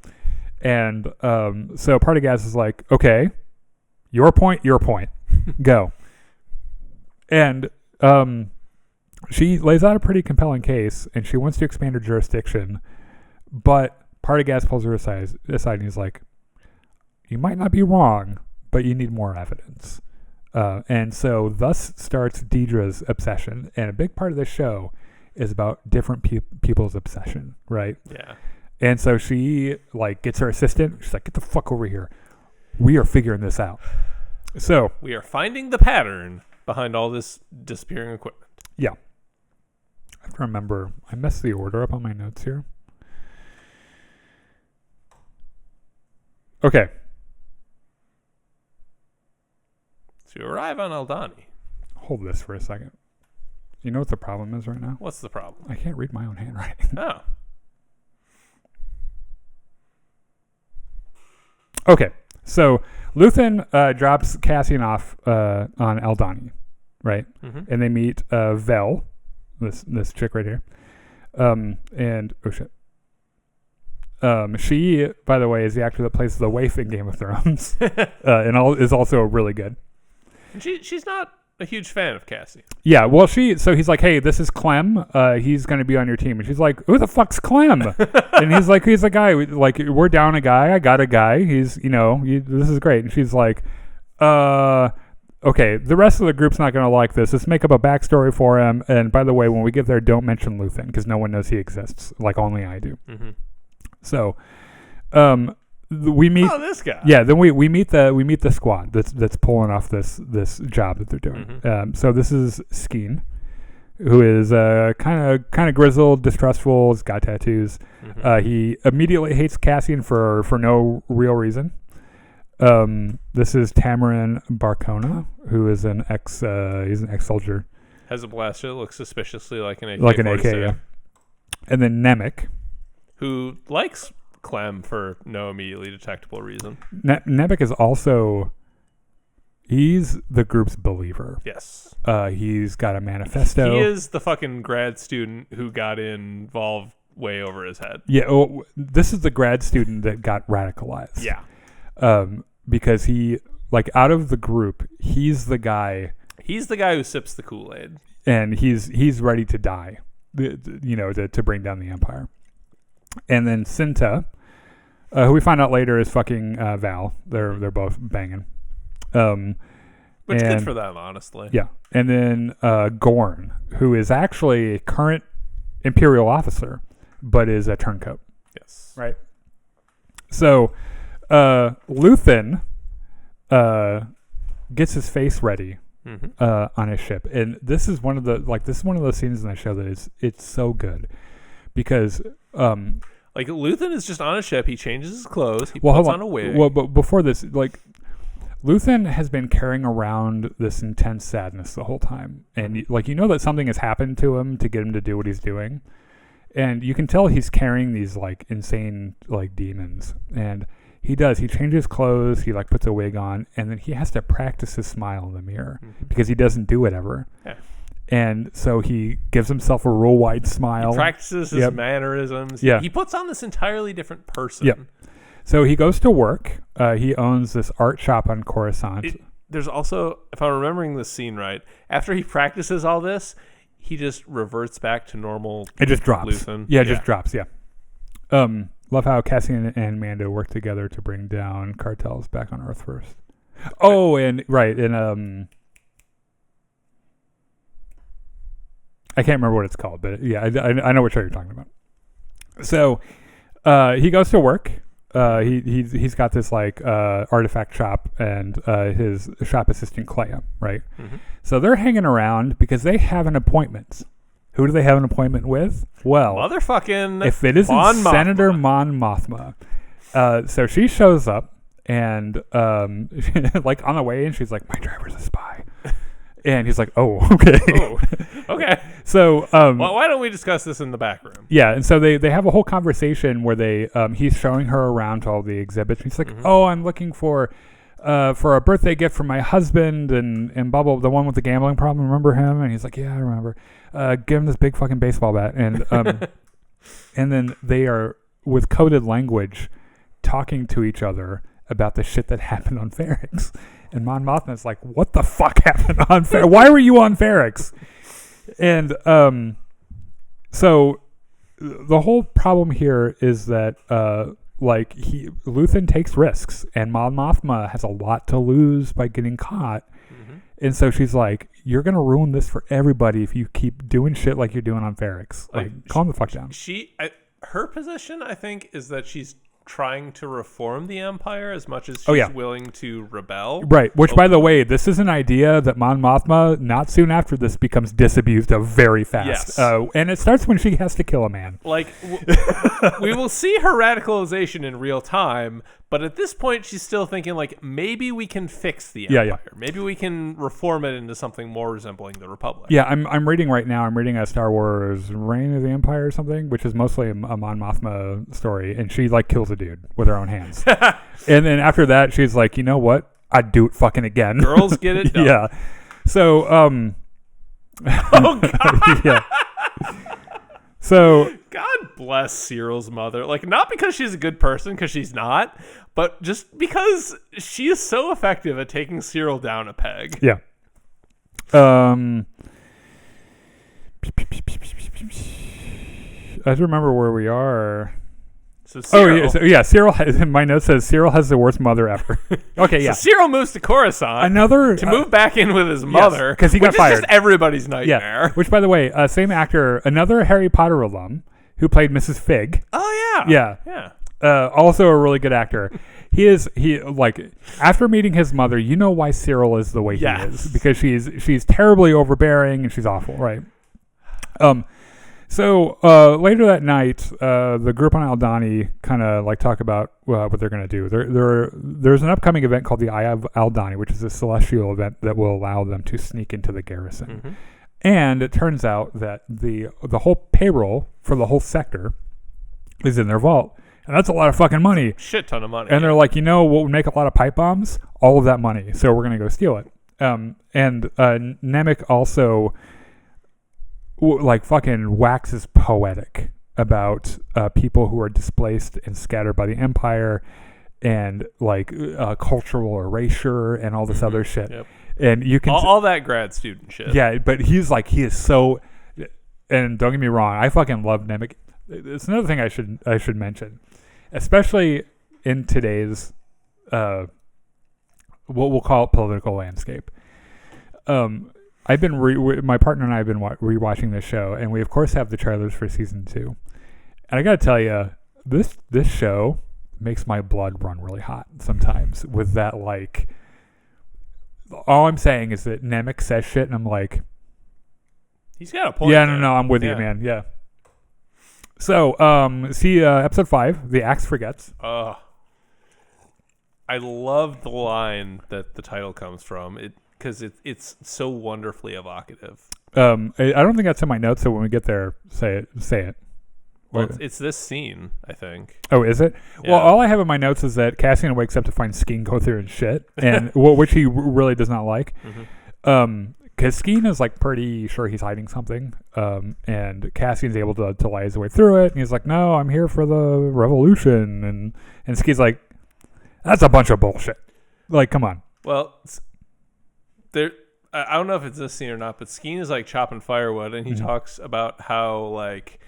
Speaker 1: And so Partagas is like, "Okay, your point, go." And she lays out a pretty compelling case, and she wants to expand her jurisdiction, but Partagas pulls her aside, and he's like, "You might not be wrong, but you need more evidence." And so thus starts Deidre's obsession. And a big part of this show is about different people's obsession, right?
Speaker 2: Yeah.
Speaker 1: And so she like gets her assistant. She's like, "Get the fuck over here. We are figuring this out." So
Speaker 2: we are finding the pattern behind all this disappearing equipment.
Speaker 1: Yeah. I have to remember, I messed the order up on my notes here. Okay.
Speaker 2: So you arrive on Aldani.
Speaker 1: Hold this for a second. You know what the problem is right now?
Speaker 2: What's the problem?
Speaker 1: I can't read my own handwriting.
Speaker 2: Oh.
Speaker 1: Okay. So Luthen drops Cassian off on Aldani, right? And they meet Vel, this chick right here. And oh shit. She, by the way, is the actor that plays the waif in Game of Thrones, and is also really good.
Speaker 2: And she's not a huge fan of Cassian.
Speaker 1: Yeah, well, so he's like, "Hey, this is Clem. He's going to be on your team." And she's like, "Who the fuck's Clem?" And he's like, "He's a guy. We're down a guy. I got a guy. He's, this is great." And she's like, "Okay, the rest of the group's not going to like this. Let's make up a backstory for him. And by the way, when we get there, don't mention Luthen because no one knows he exists. Like only I do." So, we meet
Speaker 2: this guy.
Speaker 1: Yeah, then we meet the squad that's pulling off this job that they're doing. So this is Skeen, who is kind of grizzled, distrustful. He's got tattoos. He immediately hates Cassian for no real reason. This is Tamarin Barcona, who is he's an ex-soldier.
Speaker 2: Has a blaster that looks suspiciously like an AK.
Speaker 1: Like an AK, yeah. And then Nemec,
Speaker 2: who likes Clem for no immediately detectable reason.
Speaker 1: Nemec is also, he's the group's believer.
Speaker 2: Yes.
Speaker 1: He's got a manifesto.
Speaker 2: He is the fucking grad student who got involved way over his head.
Speaker 1: Yeah. Oh, this is the grad student that got radicalized.
Speaker 2: Yeah.
Speaker 1: Because he, like, out of the group, he's the guy.
Speaker 2: He's the guy who sips the Kool-Aid.
Speaker 1: And he's ready to die, to bring down the Empire. And then Cinta, who we find out later is fucking Val. They're both banging.
Speaker 2: Which good for them, honestly.
Speaker 1: Yeah. And then Gorn, who is actually a current Imperial officer, but is a turncoat.
Speaker 2: Yes.
Speaker 1: Right. So Luthen gets his face ready on his ship, and this is one of those scenes in the show that it's so good because
Speaker 2: like Luthen is just on a ship. He changes his clothes. He puts on a wig.
Speaker 1: Well, but before this, like, Luthen has been carrying around this intense sadness the whole time. And, that something has happened to him to get him to do what he's doing. And you can tell he's carrying these, like, insane, like, demons. And he does. He changes clothes. He, like, puts a wig on. And then he has to practice his smile in the mirror because he doesn't do it ever. Yeah. And so he gives himself a real wide smile.
Speaker 2: He practices his mannerisms.
Speaker 1: Yeah.
Speaker 2: He puts on this entirely different person.
Speaker 1: Yep. So he goes to work. He owns this art shop on Coruscant.
Speaker 2: There's also, if I'm remembering this scene right, after he practices all this, he just reverts back to normal.
Speaker 1: It just drops.
Speaker 2: Luthen.
Speaker 1: Yeah, it just drops. Yeah. Love how Cassian and Mando work together to bring down cartels back on Earth first. Oh, and right, and I can't remember what it's called, but yeah, I know what show you're talking about. So he goes to work. He's got this like artifact shop and his shop assistant Clea, right? Mm-hmm. So they're hanging around because they have an appointment. Who do they have an appointment with? Well,
Speaker 2: motherfucking
Speaker 1: if it isn't Senator Mon Mothma. So she shows up and like on the way in, she's like, "My driver's a spy." And he's like, "Oh, okay."
Speaker 2: Oh, okay.
Speaker 1: So,
Speaker 2: well, why don't we discuss this in the back room?
Speaker 1: Yeah, and so they have a whole conversation where he's showing her around to all the exhibits. He's like, "Oh, I'm looking for a birthday gift for my husband and blah blah, the one with the gambling problem. Remember him?" And he's like, "Yeah, I remember." Give him this big fucking baseball bat, and and then they are with coded language talking to each other about the shit that happened on Ferrix. And Mon Mothma is like, "What the fuck happened on Ferrix? Why were you on Ferrix?" And so the whole problem here is that Luthen takes risks, and Mon Mothma has a lot to lose by getting caught. And so she's like, "You're gonna ruin this for everybody if you keep doing shit like you're doing on Ferrix. Like calm the fuck down."
Speaker 2: Her position, I think, is that she's trying to reform the Empire as much as she's willing to rebel.
Speaker 1: Right. Which, by the way, this is an idea that Mon Mothma, not soon after this, becomes disabused of very fast. Yes. And it starts when she has to kill a man.
Speaker 2: Like, we will see her radicalization in real time, but at this point, she's still thinking, like, maybe we can fix the Empire. Yeah. Maybe we can reform it into something more resembling the Republic.
Speaker 1: Yeah, I'm reading right now. I'm reading a Star Wars Reign of the Empire or something, which is mostly a Mon Mothma story, and she, like, kills a dude with her own hands. And then after that, she's like, "You know what? I'd do it fucking again."
Speaker 2: Girls get it done.
Speaker 1: Yeah. So,
Speaker 2: oh, God.
Speaker 1: Yeah. So,
Speaker 2: God bless Cyril's mother. Like, not because she's a good person, because she's not, but just because she is so effective at taking Cyril down a peg.
Speaker 1: Yeah. I remember where we are.
Speaker 2: So Cyril,
Speaker 1: Cyril has, my note says Cyril has the worst mother ever. Okay, yeah.
Speaker 2: So Cyril moves to Coruscant to move back in with his mother,
Speaker 1: because he got fired.
Speaker 2: Which is just everybody's nightmare.
Speaker 1: Yeah. Which, by the way, same actor, another Harry Potter alum who played Mrs. Fig.
Speaker 2: Oh yeah,
Speaker 1: yeah. Also a really good actor. He after meeting his mother, you know why Cyril is the way he is, because she's terribly overbearing and she's awful, right? So later that night, the group on Aldhani kind of like talk about what they're going to do. There's an upcoming event called the Eye of Aldhani, which is a celestial event that will allow them to sneak into the garrison. Mm-hmm. And it turns out that the whole payroll for the whole sector is in their vault. And that's a lot of fucking money.
Speaker 2: Shit ton of money.
Speaker 1: And they're like, what would make a lot of pipe bombs? All of that money. So we're going to go steal it. And Nemec also... like fucking waxes poetic about people who are displaced and scattered by the Empire, and like cultural erasure and all this other shit.
Speaker 2: Yep.
Speaker 1: And you can
Speaker 2: all that grad student shit.
Speaker 1: Yeah, but he is so. And don't get me wrong, I fucking love Nemec. It's another thing I should mention, especially in today's what we'll call it political landscape. I've been my partner and I have been rewatching this show, and we of course have the trailers for season 2. And I got to tell you, this show makes my blood run really hot sometimes with that, like, all I'm saying is that Nemec says shit and I'm like,
Speaker 2: he's got a point.
Speaker 1: Yeah, no, I'm with you, man. Yeah. So, see episode 5, The Axe Forgets.
Speaker 2: I love the line that the title comes from, because it's so wonderfully evocative.
Speaker 1: I don't think that's in my notes, so when we get there, say it.
Speaker 2: Well, it's this scene, I think.
Speaker 1: Oh, is it? Yeah. Well, all I have in my notes is that Cassian wakes up to find Skeen go through and shit, and which he really does not like. Because Skeen is like pretty sure he's hiding something, and Cassian's able to lie his way through it, and he's like, "No, I'm here for the revolution," and Skeen's like, "That's a bunch of bullshit." Like, come on.
Speaker 2: Well, I don't know if it's this scene or not, but Skeen is like chopping firewood, and he talks about how like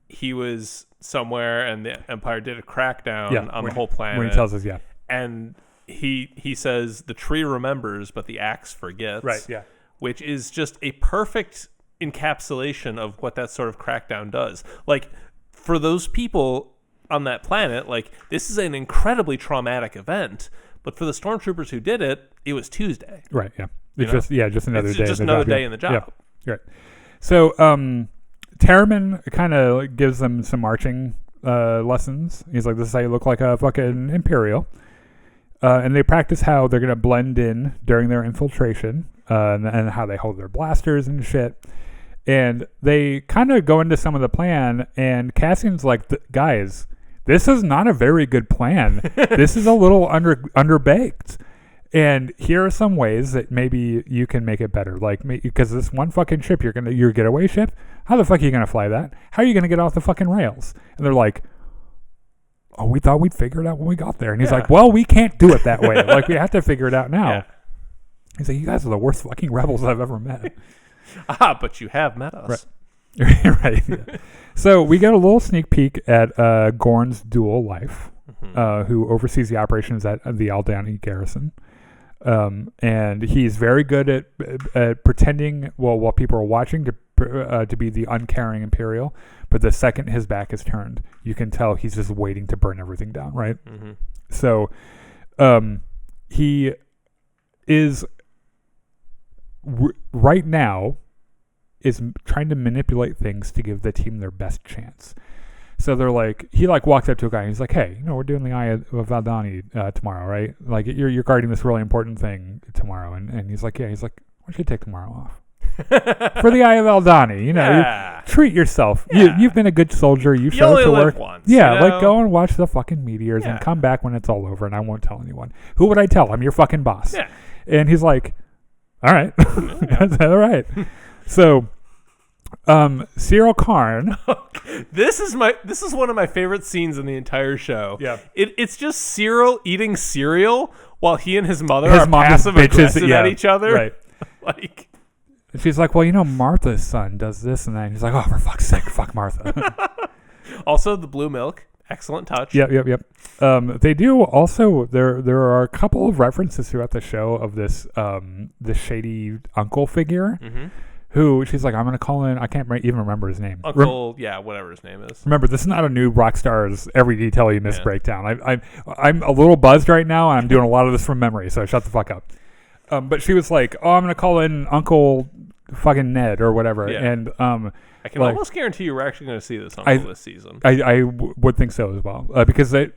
Speaker 2: he was somewhere and the Empire did a crackdown on the whole planet.
Speaker 1: When he tells us,
Speaker 2: and he says the tree remembers, but the axe forgets.
Speaker 1: Right. Yeah.
Speaker 2: Which is just a perfect encapsulation of what that sort of crackdown does. Like, for those people on that planet, like, this is an incredibly traumatic event. But for the stormtroopers who did it, it was Tuesday.
Speaker 1: Right. Yeah. It's just another day.
Speaker 2: Just another day in the job.
Speaker 1: Yeah. Right. So, Terramin kind of gives them some marching lessons. He's like, "This is how you look like a fucking Imperial." And they practice how they're going to blend in during their infiltration, and how they hold their blasters and shit. And they kind of go into some of the plan, and Cassian's like, "Guys, this is not a very good plan. This is a little underbaked. And here are some ways that maybe you can make it better. Like, because this one fucking ship, your getaway ship, how the fuck are you going to fly that? How are you going to get off the fucking rails?" And they're like, "Oh, we thought we'd figure it out when we got there." And he's like, "Well, we can't do it that way. Like, we have to figure it out now." Yeah. He's like, "You guys are the worst fucking rebels I've ever met."
Speaker 2: But you have met us.
Speaker 1: Right. Right. Yeah. So we get a little sneak peek at Gorn's dual life, who oversees the operations at the Aldhani garrison. And he's very good at pretending, while people are watching, to be the uncaring Imperial. But the second his back is turned, you can tell he's just waiting to burn everything down, right? So he is right now is trying to manipulate things to give the team their best chance. So they're like, he like walks up to a guy and he's like, "Hey, we're doing the Eye of Aldhani tomorrow, right? Like, you're guarding this really important thing tomorrow." And he's like, "Yeah." He's like, "Why don't you take tomorrow off for the Eye of Aldhani? You treat yourself. Yeah. You've been a good soldier. You showed up to work
Speaker 2: once.
Speaker 1: Yeah, like go and watch the fucking meteors and come back when it's all over. And I won't tell anyone. Who would I tell? I'm your fucking boss."
Speaker 2: Yeah.
Speaker 1: And he's like, "All right, that's all right." So, Cyril Karn.
Speaker 2: This is one of my favorite scenes in the entire show.
Speaker 1: Yeah.
Speaker 2: It's just Cyril eating cereal while he and his mother are passive aggressive at each other.
Speaker 1: Right.
Speaker 2: Like,
Speaker 1: she's like, "Well, Martha's son does this and that." And he's like, "Oh, for fuck's sake, fuck Martha."
Speaker 2: Also, the blue milk. Excellent touch.
Speaker 1: Yep. They do also. There are a couple of references throughout the show of this shady uncle figure, who she's like, "I'm gonna call in." I can't even remember his name.
Speaker 2: Uncle, whatever his name is.
Speaker 1: Remember, this is not a new Rockstar's every detail you miss breakdown. I'm a little buzzed right now, and I'm doing a lot of this from memory. So shut the fuck up. But she was like, "Oh, I'm gonna call in Uncle fucking Ned or whatever," and
Speaker 2: I can almost guarantee you we're actually going to see this uncle this season.
Speaker 1: I would think so as well, because they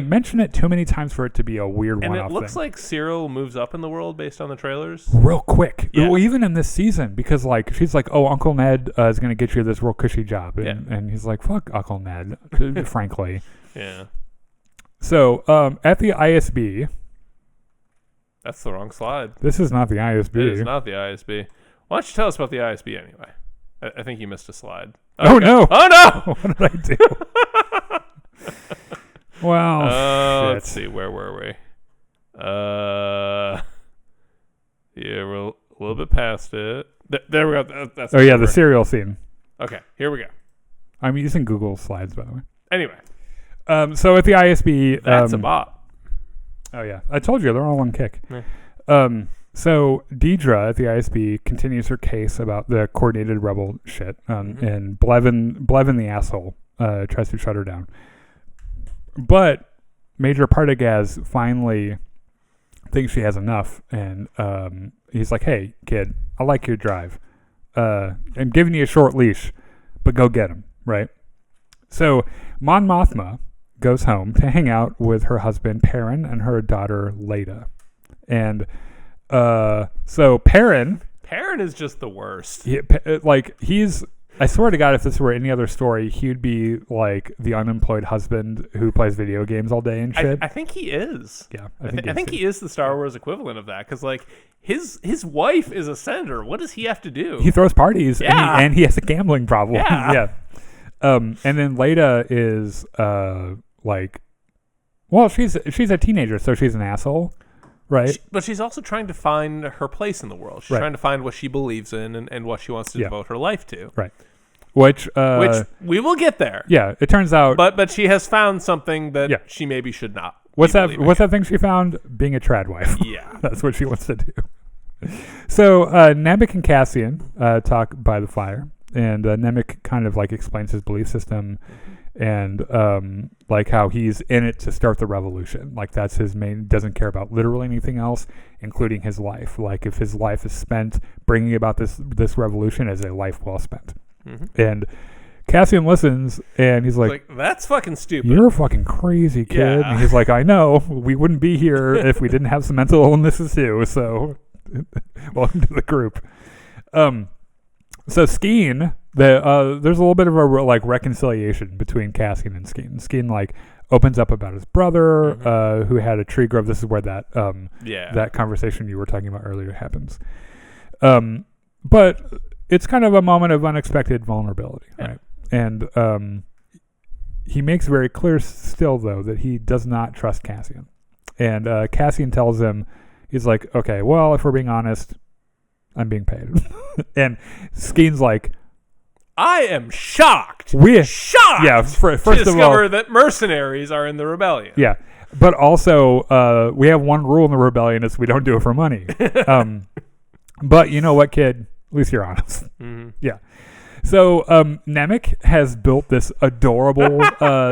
Speaker 1: mention it too many times for it to be a weird one-off thing.
Speaker 2: And it looks like Cyril moves up in the world based on the trailers.
Speaker 1: Real quick. Yeah. Well, even in this season, because like she's like, "Oh, Uncle Ned is going to get you this real cushy job." And he's like, "Fuck Uncle Ned," frankly.
Speaker 2: Yeah.
Speaker 1: So at the ISB.
Speaker 2: That's the wrong slide.
Speaker 1: This is not the ISB.
Speaker 2: It is not the ISB. Why don't you tell us about the ISB anyway? I think you missed a slide.
Speaker 1: Oh, no.
Speaker 2: Oh, no.
Speaker 1: What did I do? Well,
Speaker 2: let's see. Where were we? Yeah, we're a little bit past it. There we go. That's
Speaker 1: the cereal scene.
Speaker 2: Okay, here we go.
Speaker 1: I'm using Google Slides, by the way.
Speaker 2: Anyway.
Speaker 1: So at the ISB...
Speaker 2: That's a bot.
Speaker 1: Oh, yeah. I told you, they're all on kick.
Speaker 2: Yeah.
Speaker 1: So Deidre at the ISB continues her case about the coordinated rebel shit, and Blevin the asshole tries to shut her down. But Major Partagaz finally thinks she has enough, and he's like, hey, kid, I like your drive. I'm giving you a short leash, but go get him, right? So Mon Mothma goes home to hang out with her husband, Perrin, and her daughter, Leda. And so Perrin
Speaker 2: is just the worst.
Speaker 1: I swear to God, if this were any other story, he'd be like the unemployed husband who plays video games all day and shit.
Speaker 2: I think he is.
Speaker 1: Yeah,
Speaker 2: I think he is the Star Wars equivalent of that, because like his wife is a senator. What does he have to do?
Speaker 1: He throws parties,
Speaker 2: yeah.
Speaker 1: and he has a gambling problem.
Speaker 2: Yeah.
Speaker 1: Yeah. And then Leda is she's a teenager, so she's an asshole. Right.
Speaker 2: But she's also trying to find her place in the world. She's trying to find what she believes in and what she wants to devote her life to.
Speaker 1: Right. Which
Speaker 2: we will get there.
Speaker 1: Yeah, it turns out.
Speaker 2: But she has found something that she maybe should not.
Speaker 1: What's that thing she found? Being a trad wife.
Speaker 2: Yeah.
Speaker 1: That's what she wants to do. So Nemik and Cassian talk by the fire, and Nemik kind of like explains his belief system. And like how he's in it to start the revolution. Like that's his main, doesn't care about literally anything else, including his life. Like if his life is spent bringing about this revolution, as a life well spent. Mm-hmm. And Cassian listens, and he's like,
Speaker 2: that's fucking stupid.
Speaker 1: You're a fucking crazy kid.
Speaker 2: Yeah.
Speaker 1: And he's like, I know. We wouldn't be here if we didn't have some mental illnesses too. So welcome to the group. So Skeen, there's a little bit of a reconciliation between Cassian and Skeen. Skeen opens up about his brother, who had a tree grove. This is where that conversation you were talking about earlier happens. But it's kind of a moment of unexpected vulnerability, right? And he makes very clear still, though, that he does not trust Cassian. And Cassian tells him, he's like, okay, well, if we're being honest, I'm being paid. And Skeen's like,
Speaker 2: I am shocked. Shocked.
Speaker 1: Yeah, first
Speaker 2: to discover that mercenaries are in the rebellion.
Speaker 1: Yeah, but also we have one rule in the rebellion: is we don't do it for money. But you know what, kid? At least you're honest. Mm-hmm. Yeah. So Nemik has built this adorable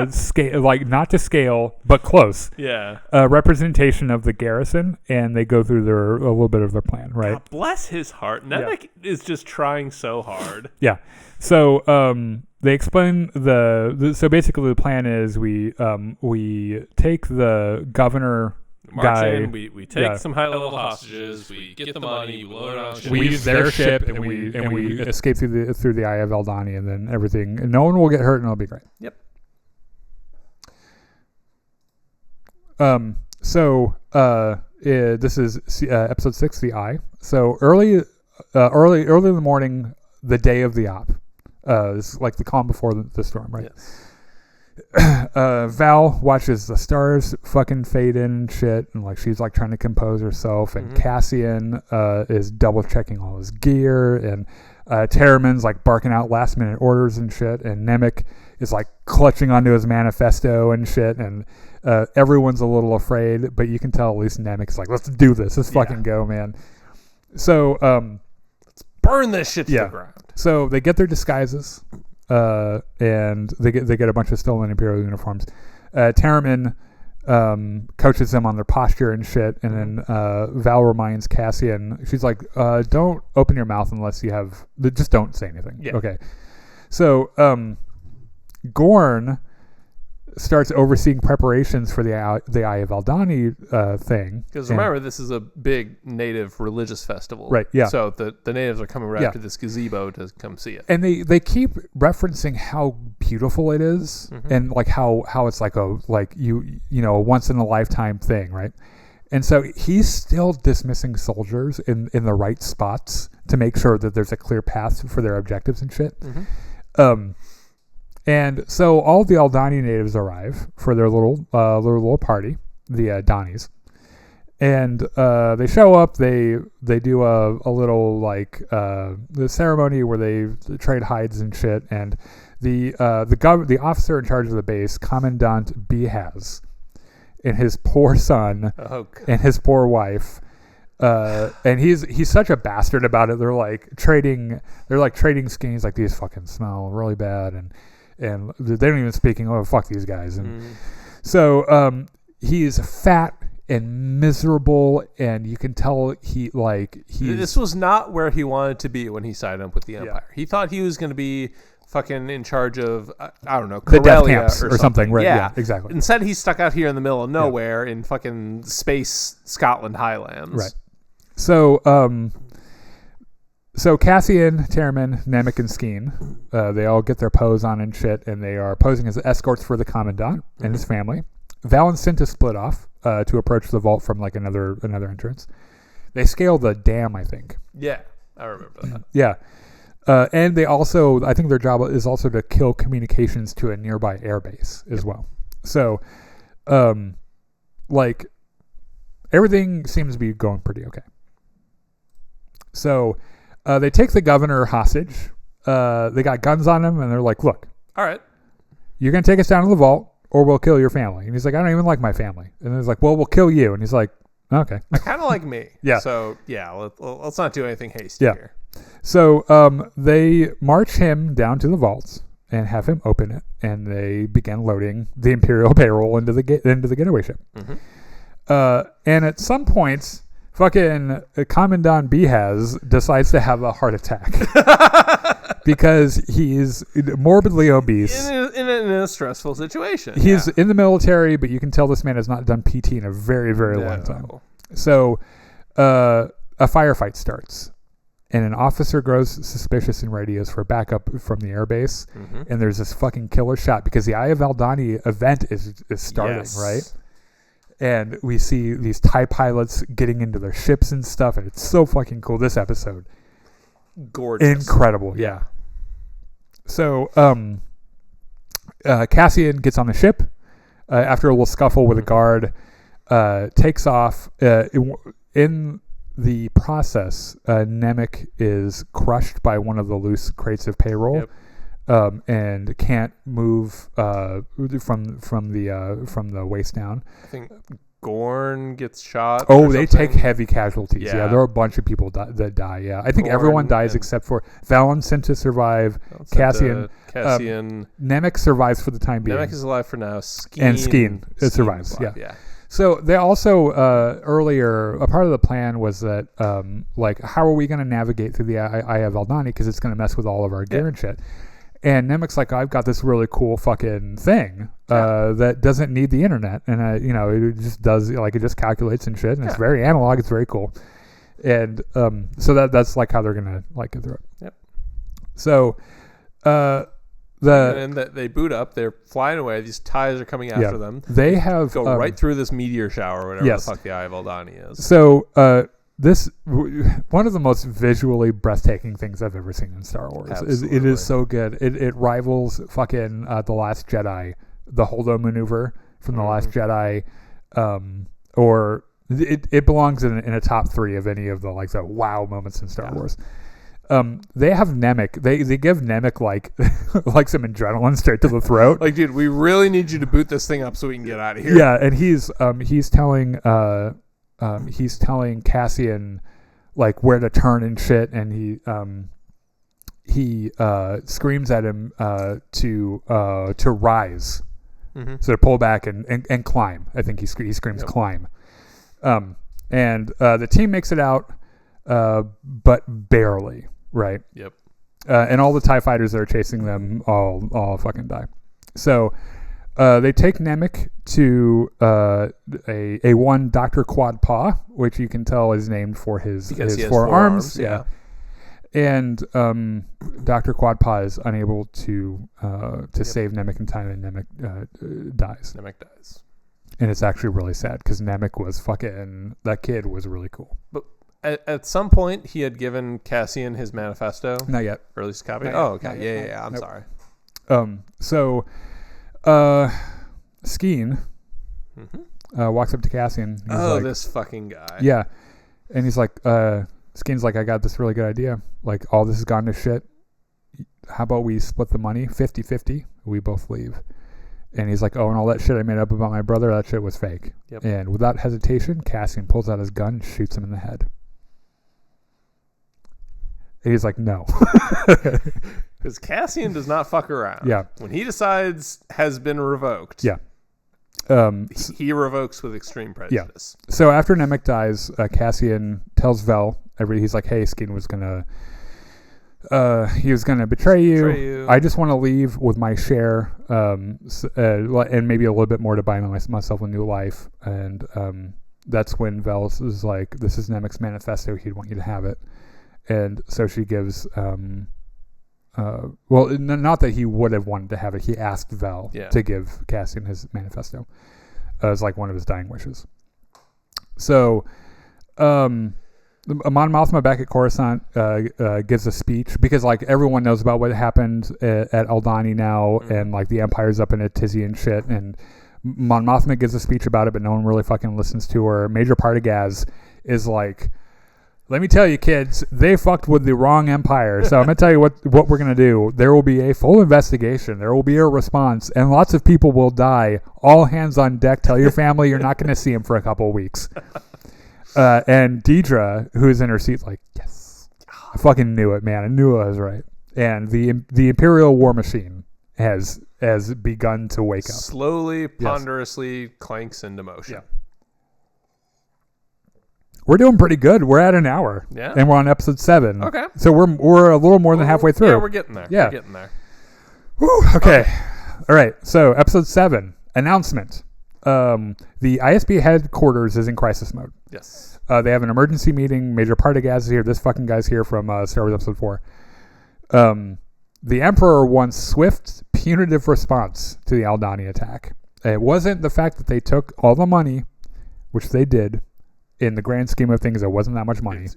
Speaker 1: scale, not to scale, but close.
Speaker 2: Yeah.
Speaker 1: Representation of the garrison, and they go through a little bit of their plan, right?
Speaker 2: God bless his heart. Nemik is just trying so hard.
Speaker 1: Yeah. So they explain so basically the plan is we take the governor.
Speaker 2: March in, we take some high-level hostages, we get the money, we load it on ships.
Speaker 1: We use their ship, and we escape through the Eye of Aldani, and then everything. And no one will get hurt, and it'll be great.
Speaker 2: Yep.
Speaker 1: This is episode 6, The Eye. So early in the morning, the day of the op. It's like the calm before the storm, right?
Speaker 2: Yes.
Speaker 1: Val watches the stars fucking fade in and shit, and she's trying to compose herself, and Cassian is double checking all his gear, and Terramon's barking out last minute orders and shit, and Nemik is clutching onto his manifesto and shit, and everyone's a little afraid, but you can tell at least Nemik's let's do this, let's fucking go, man. So
Speaker 2: let's burn this shit to the ground.
Speaker 1: So they get their disguises. And they get a bunch of stolen Imperial uniforms. Terramon coaches them on their posture and shit, and then Val reminds Cassian, she's like, don't open your mouth unless you have, just don't say anything.
Speaker 2: Yeah.
Speaker 1: Okay. So Gorn starts overseeing preparations for the Eye of Aldani thing.
Speaker 2: Because remember, this is a big native religious festival.
Speaker 1: Right, yeah.
Speaker 2: So the natives are coming right to this gazebo to come see it.
Speaker 1: And they keep referencing how beautiful it is, and how it's a once in a lifetime thing, right? And so he's still dismissing soldiers in the right spots to make sure that there's a clear path for their objectives and shit. And so all the Aldani natives arrive for their little party, the Donnies. And they show up. They do a little like the ceremony where they trade hides and shit. And the officer in charge of the base, Commandant Behaz, and his poor son and his poor wife, and he's such a bastard about it. They're like trading skins. Like, these fucking smell really bad, and they don't even speak. Oh, fuck these guys. And so he's fat and miserable, and you can tell this
Speaker 2: was not where he wanted to be when he signed up with the Empire. He thought he was going to be fucking in charge of I don't know,
Speaker 1: the death camps or something. Right? Yeah, exactly.
Speaker 2: Instead, he's stuck out here in the middle of nowhere in fucking space Scotland Highlands.
Speaker 1: Right. So Cassian, Teremin, Nemik, and Skeen, they all get their pose on and shit, and they are posing as escorts for the Commandant and his family. Val and Cinta split off to approach the vault from like another entrance. They scale the dam, I think.
Speaker 2: Yeah, I remember that.
Speaker 1: Yeah. And they also, I think their job is also to kill communications to a nearby airbase as well. So, everything seems to be going pretty okay. So, they take the governor hostage. They got guns on him, and they're like, look.
Speaker 2: All right.
Speaker 1: You're going to take us down to the vault, or we'll kill your family. And he's like, I don't even like my family. And he's like, well, we'll kill you. And he's like, okay.
Speaker 2: I kind of like me.
Speaker 1: Yeah.
Speaker 2: So, yeah, let's not do anything hasty here.
Speaker 1: So they march him down to the vaults and have him open it, and they begin loading the Imperial payroll into the getaway ship. And at some point, fucking Commandant Behaz decides to have a heart attack because he's morbidly obese
Speaker 2: in a stressful situation.
Speaker 1: He's in the military, but you can tell this man has not done PT in a very, very long time. So a firefight starts. And an officer grows suspicious and radios for backup from the airbase. And there's this fucking killer shot because the Eye of Aldani event is starting, right? And we see these TIE pilots getting into their ships and stuff, and it's so fucking cool. This episode.
Speaker 2: Gorgeous.
Speaker 1: Incredible, yeah. So Cassian gets on the ship after a little scuffle with a guard, takes off. In the process, Nemik is crushed by one of the loose crates of payroll, and can't move from the waist down.
Speaker 2: I think Gorn gets shot.
Speaker 1: Oh, they take heavy casualties. Yeah, there are a bunch of people that die. Yeah, I think everyone dies except for Val and Cinta survive. Cassian. Nemik survives for the time being.
Speaker 2: Nemik is alive for now.
Speaker 1: Skeen survives. Yeah. So they also earlier, a part of the plan was that how are we going to navigate through the Eye of Aldani because it's going to mess with all of our gear and shit. And Nemik's like, I've got this really cool fucking thing that doesn't need the internet, and it just does, like, it just calculates and shit, and it's very analog. It's very cool, and so that's like how they're gonna get through it.
Speaker 2: Yep.
Speaker 1: So
Speaker 2: and they boot up. They're flying away. These ties are coming after them.
Speaker 1: They have
Speaker 2: go right through this meteor shower, or whatever the fuck the Eye of Aldani is.
Speaker 1: So this one of the most visually breathtaking things I've ever seen in Star Wars. It is so good. It rivals fucking The Last Jedi, the Holdo maneuver from The Last Jedi, or it belongs in a top 3 of any of the the wow moments in Star Wars. They have Nemik. They give Nemik like some adrenaline straight to the throat.
Speaker 2: Like, dude, we really need you to boot this thing up so we can get out of here.
Speaker 1: Yeah, and he's telling Cassian where to turn and shit, and he screams at him to rise, so to pull back and climb. I think he screams climb, and the team makes it out, but barely. Right.
Speaker 2: Yep.
Speaker 1: And all the TIE fighters that are chasing them all fucking die. So they take Nemik to a one Dr. Quadpaw, which you can tell is named for his 4 arms. Yeah. And Dr. Quadpaw is unable to save Nemik in time, and Nemik dies.
Speaker 2: Nemik dies.
Speaker 1: And it's actually really sad because Nemec was that kid was really cool.
Speaker 2: But at some point, he had given Cassian his manifesto.
Speaker 1: Not yet.
Speaker 2: Or at least a copy.
Speaker 1: Not
Speaker 2: oh,
Speaker 1: yet.
Speaker 2: okay. Yeah. I'm sorry.
Speaker 1: So, Skeen walks up to Cassian.
Speaker 2: He's this fucking guy.
Speaker 1: Yeah. And he's like, Skeen's like, I got this really good idea. Like, all this has gone to shit. How about we split the money 50-50? We both leave. And he's like, oh, and all that shit I made up about my brother, that shit was fake.
Speaker 2: Yep.
Speaker 1: And without hesitation, Cassian pulls out his gun and shoots him in the head. And he's like, no.
Speaker 2: Because Cassian does not fuck around.
Speaker 1: Yeah.
Speaker 2: When he decides has been revoked.
Speaker 1: Yeah.
Speaker 2: He revokes with extreme prejudice.
Speaker 1: Yeah. So after Nemec dies, Cassian tells Vel, he's like, hey, Skeen was going to... he was going to betray you. I just want to leave with my share, and maybe a little bit more to buy myself a new life. And that's when Vel is like, this is Nemec's manifesto. He'd want you to have it. And so she gives, not that he would have wanted to have it. He asked Vel to give Cassian his manifesto as like one of his dying wishes. So, Mon Mothma back at Coruscant gives a speech because like everyone knows about what happened at Aldhani now, and like the Empire's up in a tizzy and shit, and Mon Mothma gives a speech about it, but no one really fucking listens to her. Major Partagaz is like, let me tell you kids, they fucked with the wrong Empire, so I'm gonna tell you what we're gonna do. There will be a full investigation, there will be a response, and lots of people will die. All hands on deck. Tell your family you're not gonna see him for a couple of weeks. And Deidre, who's in her seat, like, yes, I fucking knew it, man. I knew I was right. And the Imperial war machine has begun to wake up.
Speaker 2: Slowly, ponderously clanks into motion.
Speaker 1: Yeah. We're doing pretty good. We're at an hour.
Speaker 2: Yeah.
Speaker 1: And we're on episode 7.
Speaker 2: Okay.
Speaker 1: So we're a little more than halfway through.
Speaker 2: Yeah, we're getting there.
Speaker 1: Yeah.
Speaker 2: We're getting there.
Speaker 1: Whew, okay. All right. So episode 7, announcement. The ISB headquarters is in crisis mode.
Speaker 2: Yes.
Speaker 1: They have an emergency meeting. Major Partagaz is here. This fucking guy's here from Star Wars Episode 4. The Emperor wants swift, punitive response to the Aldhani attack. It wasn't the fact that they took all the money, which they did. In the grand scheme of things, it wasn't that much money.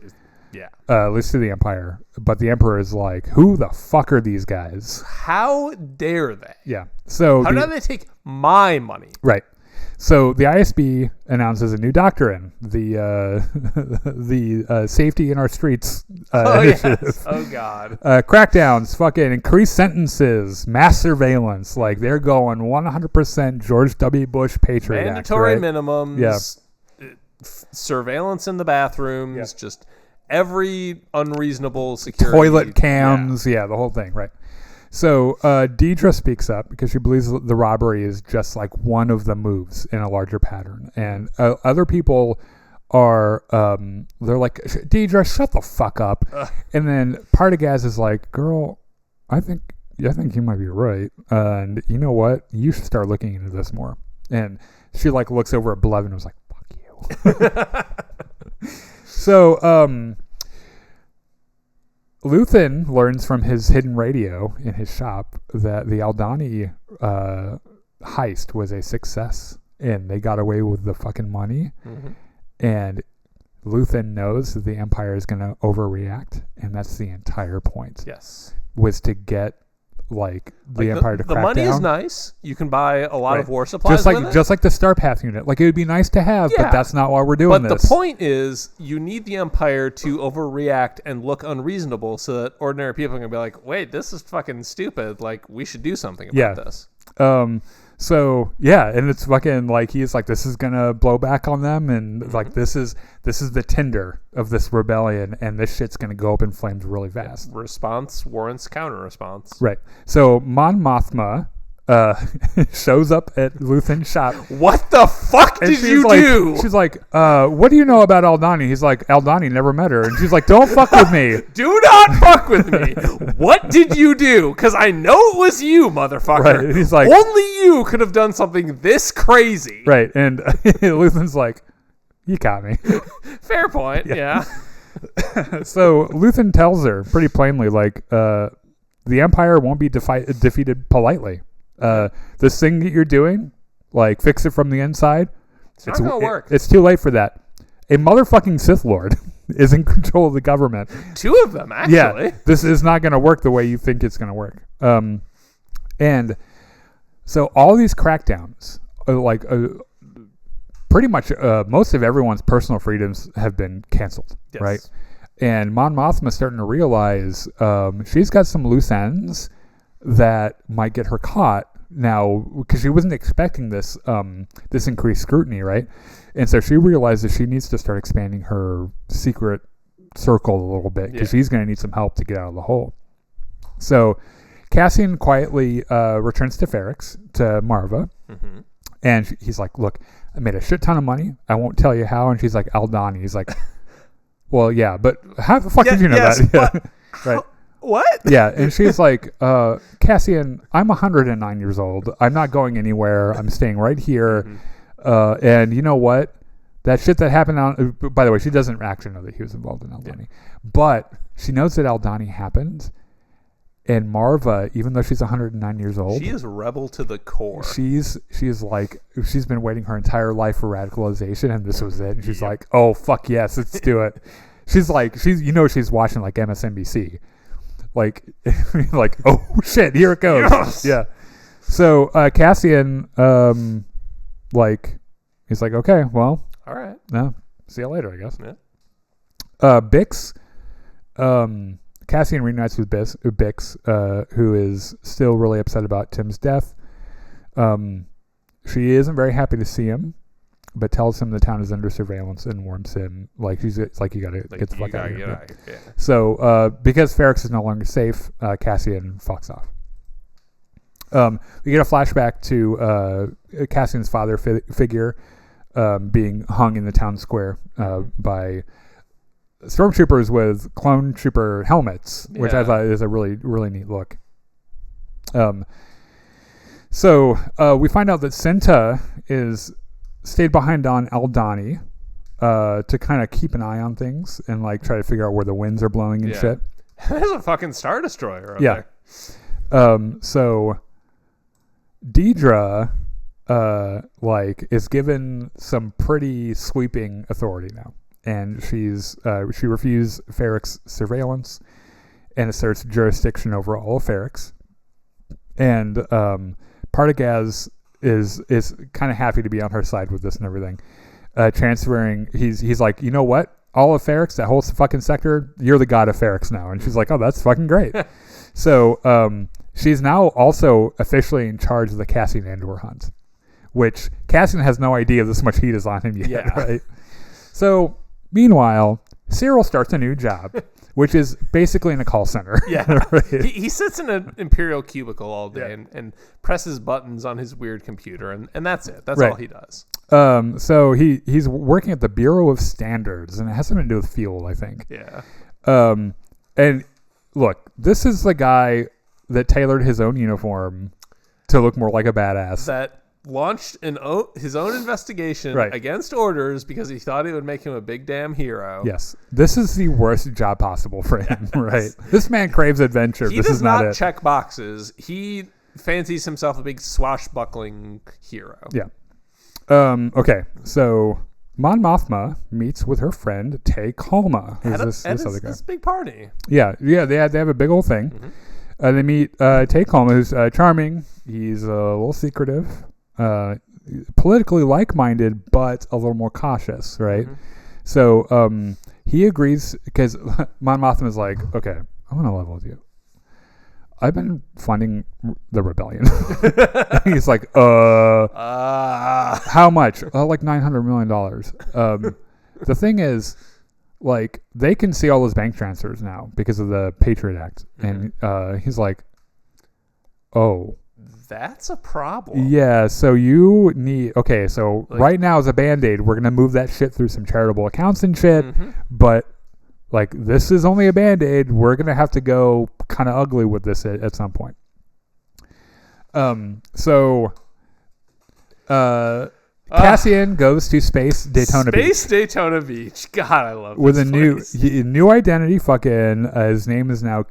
Speaker 1: At least to the Empire. But the Emperor is like, who the fuck are these guys?
Speaker 2: How dare they?
Speaker 1: Yeah. So
Speaker 2: how dare they take my money?
Speaker 1: Right. So the ISB announces a new doctrine, the safety in our streets initiative.
Speaker 2: Yes. Oh God.
Speaker 1: Crackdowns, fucking increased sentences, mass surveillance. Like they're going 100% George W. Bush Patriot Act.
Speaker 2: Mandatory
Speaker 1: right?
Speaker 2: minimums.
Speaker 1: Yeah.
Speaker 2: Surveillance in the bathrooms. Yeah. Just every unreasonable security.
Speaker 1: Toilet cams. Yeah, the whole thing. Right. So Deidre speaks up because she believes the robbery is just like one of the moves in a larger pattern. And other people are, they're like, Deidre, shut the fuck up. And then Partagaz is like, girl, I think you might be right. And you know what? You should start looking into this more. And she like looks over at Beloved and was like, fuck you. So, Luthen learns from his hidden radio in his shop that the Aldhani heist was a success and they got away with the fucking money. Mm-hmm. And Luthen knows that the Empire is going to overreact, and that's the entire point.
Speaker 2: Yes.
Speaker 1: Was to get like the Empire to crack down.
Speaker 2: The money is nice. You can buy a lot of war supplies
Speaker 1: just like the Star Path unit. Like it would be nice to have, but that's not why we're doing this.
Speaker 2: But the point is, you need the Empire to overreact and look unreasonable, so that ordinary people can be like, "Wait, this is fucking stupid. Like we should do something about this."
Speaker 1: So yeah, and it's fucking like he's like, this is gonna blow back on them, and like this is the tinder of this rebellion, and this shit's gonna go up in flames really fast.
Speaker 2: Response warrants counter response.
Speaker 1: Right. So Mon Mothma shows up at Luthen's shop.
Speaker 2: What the fuck did you do?
Speaker 1: She's like, what do you know about Aldhani? He's like, Aldhani never met her. And she's like, don't fuck with me.
Speaker 2: Do not fuck with me. What did you do? Because I know it was you, motherfucker.
Speaker 1: Right. And he's like,
Speaker 2: only you could have done something this crazy.
Speaker 1: Right. And Luthen's like, you caught me.
Speaker 2: Fair point. Yeah.
Speaker 1: So Luthen tells her pretty plainly, like, the Empire won't be defeated politely. This thing that you're doing, like fix it from the inside.
Speaker 2: It's not going to work.
Speaker 1: It's too late for that. A motherfucking Sith Lord is in control of the government.
Speaker 2: 2 of them, actually.
Speaker 1: Yeah, this is not going to work the way you think it's going to work. And so all these crackdowns, pretty much most of everyone's personal freedoms have been canceled, yes. Right? And Mon Mothma is starting to realize she's got some loose ends that might get her caught now, because she wasn't expecting this increased scrutiny, right? And so she realizes she needs to start expanding her secret circle a little bit, because she's going to need some help to get out of the hole. So Cassian quietly returns to Ferrix, to Marva, and he's like, look, I made a shit ton of money. I won't tell you how. And she's like, Aldani. He's like, well, yeah, but how the fuck did you know that? Yeah. Right.
Speaker 2: What?
Speaker 1: Yeah, and she's like, Cassian, I'm 109 years old. I'm not going anywhere. I'm staying right here. And you know what? That shit that happened on... by the way, she doesn't actually know that he was involved in Aldani. Yeah. But she knows that Aldani happened. And Marva, even though she's 109 years old...
Speaker 2: She is rebel to the core.
Speaker 1: She's like... She's been waiting her entire life for radicalization, and this was it. And she's like, oh, fuck yes, let's do it. She's like... she's watching like MSNBC. Like, oh shit, here it goes. Yes! Yeah. So Cassian, he's like, okay, well,
Speaker 2: all right.
Speaker 1: No, see you later, I guess.
Speaker 2: Yeah.
Speaker 1: Bix, Cassian reunites with Bix, who is still really upset about Tim's death. She isn't very happy to see him, but tells him the town is under surveillance and warns him, it's like, you gotta get the fuck out of here.
Speaker 2: Yeah.
Speaker 1: So, because Ferrix is no longer safe, Cassian fucks off. We get a flashback to Cassian's father figure being hung in the town square by stormtroopers with clone trooper helmets, which I thought is a really, really neat look. So we find out that Cinta stayed behind on Aldani to kind of keep an eye on things and like try to figure out where the winds are blowing and shit.
Speaker 2: There's a fucking Star Destroyer up there.
Speaker 1: So Deidre is given some pretty sweeping authority now, and she refused Ferrix surveillance and asserts jurisdiction over all of Ferrix. And Partagaz is kind of happy to be on her side with this and everything. Transferring, he's like, you know what? All of Ferrix, that whole fucking sector, you're the god of Ferrix now. And she's like, oh, that's fucking great. So she's now also officially in charge of the Cassian Andor hunt, which Cassian has no idea this much heat is on him yet, right? So meanwhile, Cyril starts a new job, which is basically in a call center.
Speaker 2: Yeah. Right? He sits in an Imperial cubicle all day and presses buttons on his weird computer, and that's it. That's all he does.
Speaker 1: So he's working at the Bureau of Standards, and it has something to do with fuel, I think.
Speaker 2: Yeah.
Speaker 1: And look, this is the guy that tailored his own uniform to look more like a badass.
Speaker 2: That launched his own investigation against orders because he thought it would make him a big damn hero.
Speaker 1: Yes. This is the worst job possible for him, right? This man craves adventure.
Speaker 2: He does not check boxes. He fancies himself a big swashbuckling hero.
Speaker 1: Yeah. Okay. So Mon Mothma meets with her friend Tay Kalma, who's this other guy.
Speaker 2: This big party.
Speaker 1: Yeah. They have a big old thing. They meet Tay Kalma, who's charming. He's a little secretive. Politically like-minded, but a little more cautious, right? So he agrees because Mon Mothma is like, okay, I'm gonna level with you. I've been funding the rebellion. He's like, how much? Like $900 million. The thing is, like, they can see all those bank transfers now because of the Patriot Act, and he's like, oh.
Speaker 2: That's a problem.
Speaker 1: Yeah, so you need... Okay, so right now as a Band-Aid, we're going to move that shit through some charitable accounts and shit, but, like, this is only a Band-Aid. We're going to have to go kind of ugly with this at some point. Cassian goes to Space Daytona Beach.
Speaker 2: Space Daytona Beach. God, I love this
Speaker 1: with a
Speaker 2: place.
Speaker 1: new identity. Fucking his name is now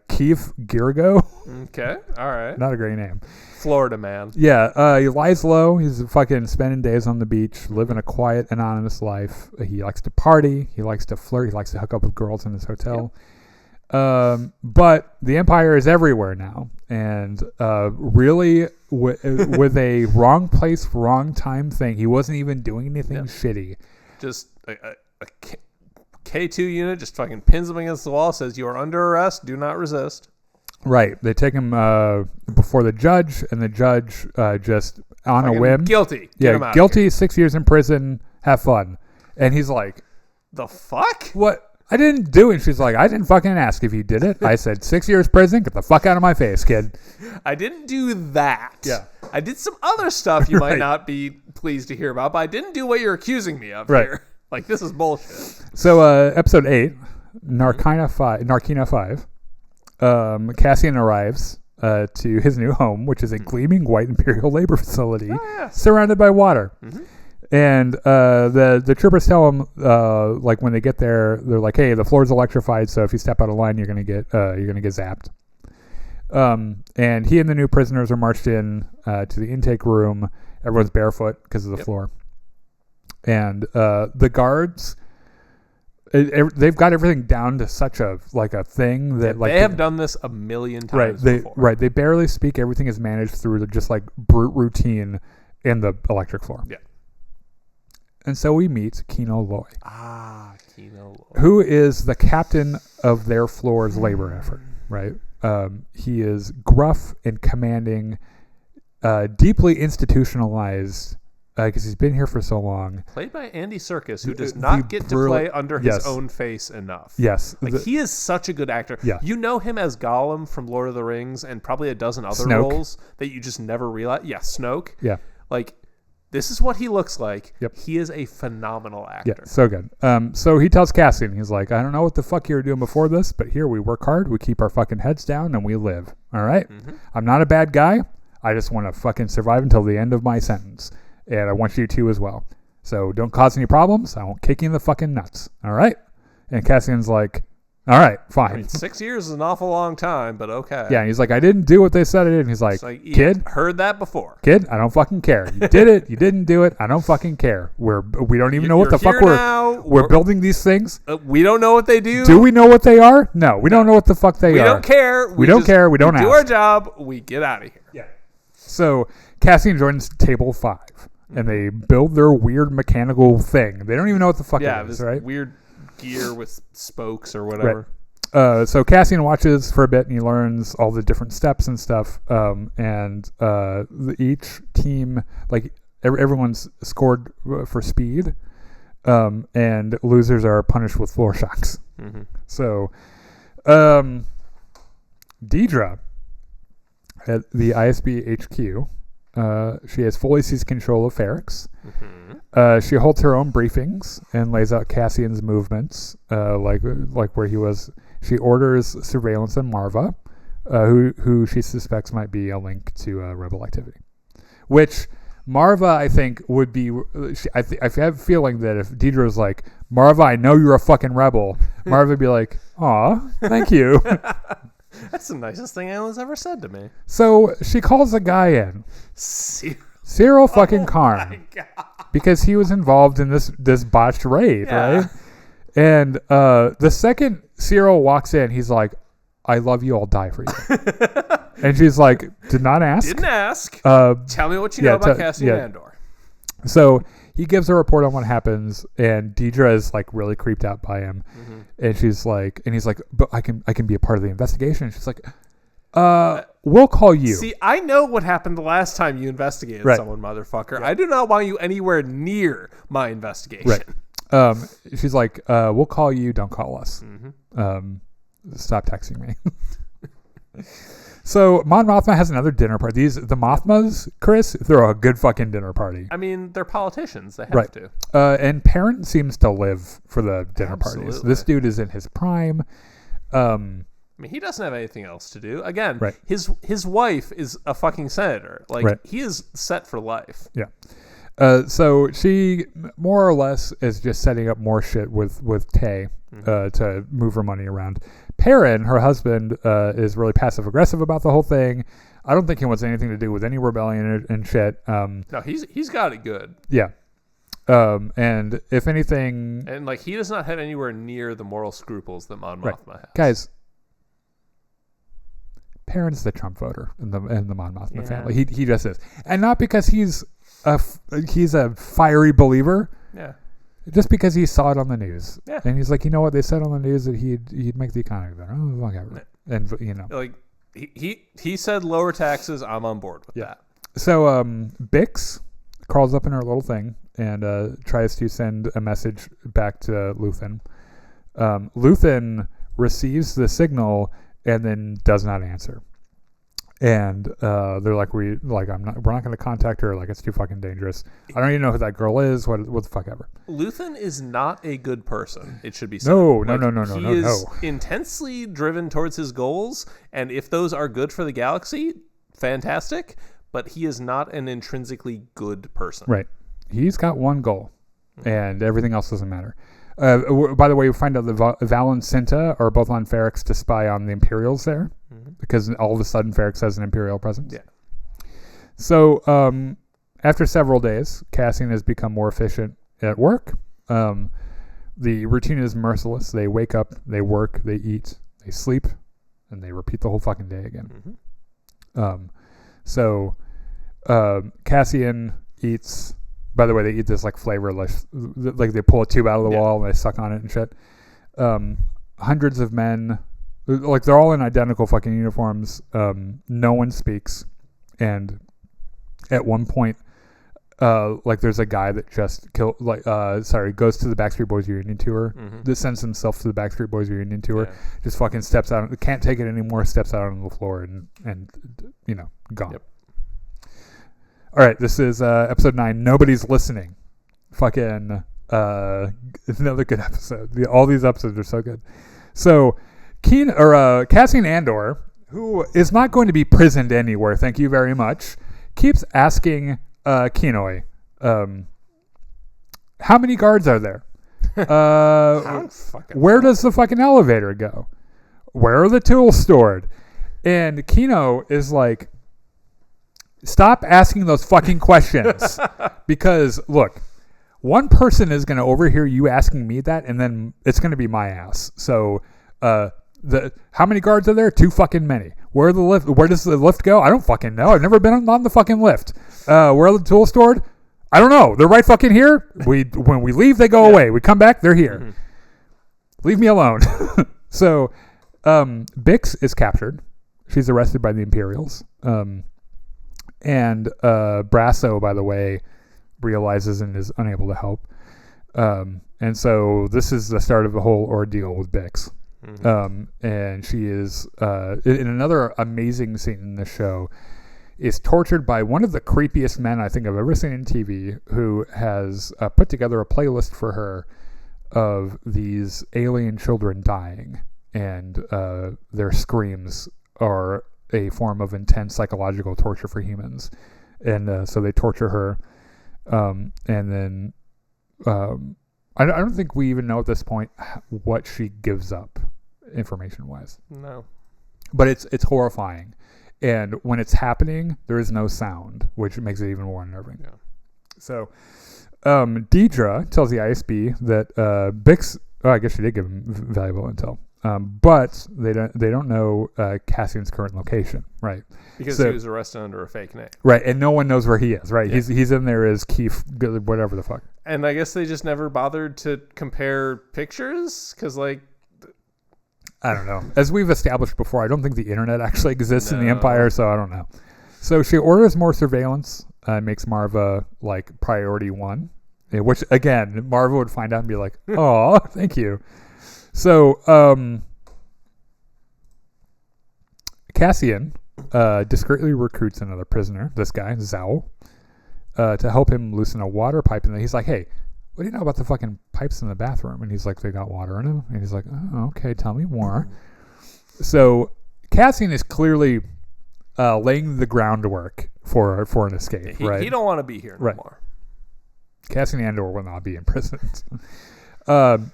Speaker 1: Keith Girgo.
Speaker 2: Okay, all right.
Speaker 1: Not a great name.
Speaker 2: Florida man.
Speaker 1: Yeah, he lies low. He's fucking spending days on the beach, living a quiet, anonymous life. He likes to party. He likes to flirt. He likes to hook up with girls in his hotel. Yep. But the Empire is everywhere now. And really, with a wrong place, wrong time thing, he wasn't even doing anything shitty.
Speaker 2: Just a K2 unit just fucking pins him against the wall, says, "You are under arrest. Do not resist."
Speaker 1: Right. They take him before the judge, and the judge just on a whim.
Speaker 2: Guilty. Get him out
Speaker 1: guilty, 6 years in prison, have fun. And he's like,
Speaker 2: the fuck?
Speaker 1: What? I didn't do it. And she's like, I didn't fucking ask if you did it. I said 6 years prison, get the fuck out of my face, kid.
Speaker 2: I didn't do that.
Speaker 1: Yeah.
Speaker 2: I did some other stuff you might not be pleased to hear about, but I didn't do what you're accusing me of here. Like, this is bullshit.
Speaker 1: So, episode 8, Narkina 5. Cassian arrives to his new home, which is a gleaming white Imperial labor facility surrounded by water. Mm-hmm. And the troopers tell him, like when they get there, they're like, "Hey, the floor's electrified, so if you step out of line, you're gonna get zapped." And he and the new prisoners are marched in to the intake room. Everyone's barefoot because of the floor, and the guards. They've got everything down to such a thing that
Speaker 2: they have done this a million times before.
Speaker 1: Right. They barely speak. Everything is managed through just like brute routine in the electric floor. Yeah. And so we meet Kino Loy.
Speaker 2: Kino Loy.
Speaker 1: Who is the captain of their floor's labor effort, right? He is gruff and commanding, deeply institutionalized, because he's been here for so long.
Speaker 2: Played by Andy Serkis, who does not get to play under his own face enough.
Speaker 1: Yes.
Speaker 2: He is such a good actor.
Speaker 1: Yeah.
Speaker 2: You know him as Gollum from Lord of the Rings and probably a dozen other roles that you just never realize. Yeah, Snoke.
Speaker 1: Yeah.
Speaker 2: Like, this is what he looks like.
Speaker 1: Yep.
Speaker 2: He is a phenomenal actor.
Speaker 1: Yeah, so good. So he tells Cassian, he's like, I don't know what the fuck you were doing before this, but here we work hard, we keep our fucking heads down, and we live. All right? Mm-hmm. I'm not a bad guy. I just want to fucking survive until the end of my sentence. And I want you to as well. So don't cause any problems. I won't kick you in the fucking nuts. All right? And Cassian's like, all right, fine.
Speaker 2: I mean, 6 years is an awful long time, but okay.
Speaker 1: Yeah, and he's like, I didn't do what they said I did. And he's like, kid,
Speaker 2: heard that before.
Speaker 1: Kid, I don't fucking care. You did it. You didn't do it. I don't fucking care. We don't even know what the fuck we're building these things.
Speaker 2: We don't know what they do.
Speaker 1: Do we know what they are? No, we don't know what the fuck they are.
Speaker 2: We don't care.
Speaker 1: We don't care. We don't ask.
Speaker 2: We do our job. We get out of here.
Speaker 1: Yeah. So Cassian joins table 5. And they build their weird mechanical thing. They don't even know what the fuck it is, right?
Speaker 2: Weird gear with spokes or whatever.
Speaker 1: Right. So Cassian watches for a bit and he learns all the different steps and stuff. And each team, like everyone's scored for speed, and losers are punished with floor shocks. Mm-hmm. So, Deidre at the ISB HQ. She has fully seized control of Ferrix. Mm-hmm. She holds her own briefings and lays out Cassian's movements, like where he was. She orders surveillance on Marva, who she suspects might be a link to rebel activity. Which Marva, I think, would be. I have a feeling that if Deidre was like, Marva, I know you're a fucking rebel, Marva would be like, aw, thank you.
Speaker 2: That's the nicest thing anyone's ever said to me.
Speaker 1: So she calls a guy in. Cyril fucking Karn. Because he was involved in this botched raid, right? And the second Cyril walks in, he's like, I love you, I'll die for you. And she's like, did not ask.
Speaker 2: Didn't ask. Tell me what you know about Cassian Andor.
Speaker 1: So he gives a report on what happens, and Deidre is like really creeped out by him. Mm-hmm. And she's like, and he's like, but I can be a part of the investigation. And she's like, we'll call you.
Speaker 2: See, I know what happened the last time you investigated someone, motherfucker. Yeah. I do not want you anywhere near my investigation.
Speaker 1: Right. She's like, we'll call you, don't call us. Mm-hmm. Stop texting me. So Mon Mothma has another dinner party. The Mothmas, Chris, throw a good fucking dinner party.
Speaker 2: I mean, they're politicians. They have to.
Speaker 1: And Parent seems to live for the dinner parties. This dude is in his prime.
Speaker 2: I mean, he doesn't have anything else to do. Again, his wife is a fucking senator. Like, he is set for life.
Speaker 1: Yeah. So she more or less is just setting up more shit with Tay to move her money around. Perrin, her husband, is really passive aggressive about the whole thing. I don't think he wants anything to do with any rebellion and shit.
Speaker 2: No, he's got it good.
Speaker 1: Yeah. And if anything,
Speaker 2: and like he does not have anywhere near the moral scruples that Mon Mothma has.
Speaker 1: Guys, Perrin's the Trump voter in the Mon Mothma family. He just is, and not because he's a fiery believer.
Speaker 2: Yeah.
Speaker 1: Just because he saw it on the news.
Speaker 2: Yeah.
Speaker 1: And he's like, you know what? They said on the news that he'd make the economy better. Oh, whatever. And
Speaker 2: like he said lower taxes. I'm on board with that.
Speaker 1: So Bix crawls up in her little thing and tries to send a message back to Luthen. Luthen receives the signal and then does not answer. And they're like, we're not going to contact her. Like, it's too fucking dangerous. I don't even know who that girl is. What the fuck ever.
Speaker 2: Luthen is not a good person. It should be said.
Speaker 1: No.
Speaker 2: He is intensely driven towards his goals, and if those are good for the galaxy, fantastic. But he is not an intrinsically good person.
Speaker 1: Right. He's got one goal, and everything else doesn't matter. By the way, we find out that Val and Cinta are both on Ferrix to spy on the Imperials there, because all of a sudden Ferrix has an Imperial presence.
Speaker 2: Yeah.
Speaker 1: So after several days, Cassian has become more efficient at work. The routine is merciless. They wake up, they work, they eat, they sleep, and they repeat the whole fucking day again. So Cassian eats. By the way, they eat this like flavorless, like they pull a tube out of the wall and they suck on it and shit. Hundreds of men, like they're all in identical fucking uniforms. No one speaks, and at one point, like there's a guy that just goes to the Backstreet Boys reunion tour. That sends himself to the Backstreet Boys reunion tour. Yeah. Just fucking steps out, can't take it anymore. Steps out on the floor and gone. Yep. All right, this is episode 9. Nobody's listening. Fucking another good episode. All these episodes are so good. So, Cassian Andor, who is not going to be prisoned anywhere, thank you very much, keeps asking Kenoi, how many guards are there? Where does the fucking elevator go? Where are the tools stored? And Kino is like, stop asking those fucking questions. Because, look, one person is going to overhear you asking me that, and then it's going to be my ass. So, how many guards are there? Too fucking many. Where does the lift go? I don't fucking know. I've never been on the fucking lift. Where are the tools stored? I don't know. They're right fucking here. When we leave, they go away. We come back, they're here. Leave me alone. So, Bix is captured. She's arrested by the Imperials. And Brasso, by the way, realizes and is unable to help. And so this is the start of the whole ordeal with Bix. And she is, in another amazing scene in the show, is tortured by one of the creepiest men I think I've ever seen in TV, who has put together a playlist for her of these alien children dying. And their screams are a form of intense psychological torture for humans. And so they torture her. And then I don't think we even know at this point what she gives up information-wise.
Speaker 2: No.
Speaker 1: But it's horrifying. And when it's happening, there is no sound, which makes it even more unnerving.
Speaker 2: Yeah.
Speaker 1: So Deidre tells the ISB that Bix... Oh, I guess she did give him valuable intel. But they don't know Cassian's current location, right?
Speaker 2: Because he was arrested under a fake name,
Speaker 1: right? And no one knows where he is, right? Yeah. He's in there as Keith, whatever the fuck.
Speaker 2: And I guess they just never bothered to compare pictures, because like,
Speaker 1: I don't know. As we've established before, I don't think the internet actually exists in the Empire, so I don't know. So she orders more surveillance, makes Marva like priority 1, which again Marva would find out and be like, "Oh, thank you." So, Cassian discreetly recruits another prisoner, this guy, Zhao, to help him loosen a water pipe. And he's like, hey, what do you know about the fucking pipes in the bathroom? And he's like, they got water in them. And he's like, oh, okay, tell me more. So, Cassian is clearly laying the groundwork for an escape, right?
Speaker 2: He don't want to be here no more.
Speaker 1: Cassian Andor will not be imprisoned.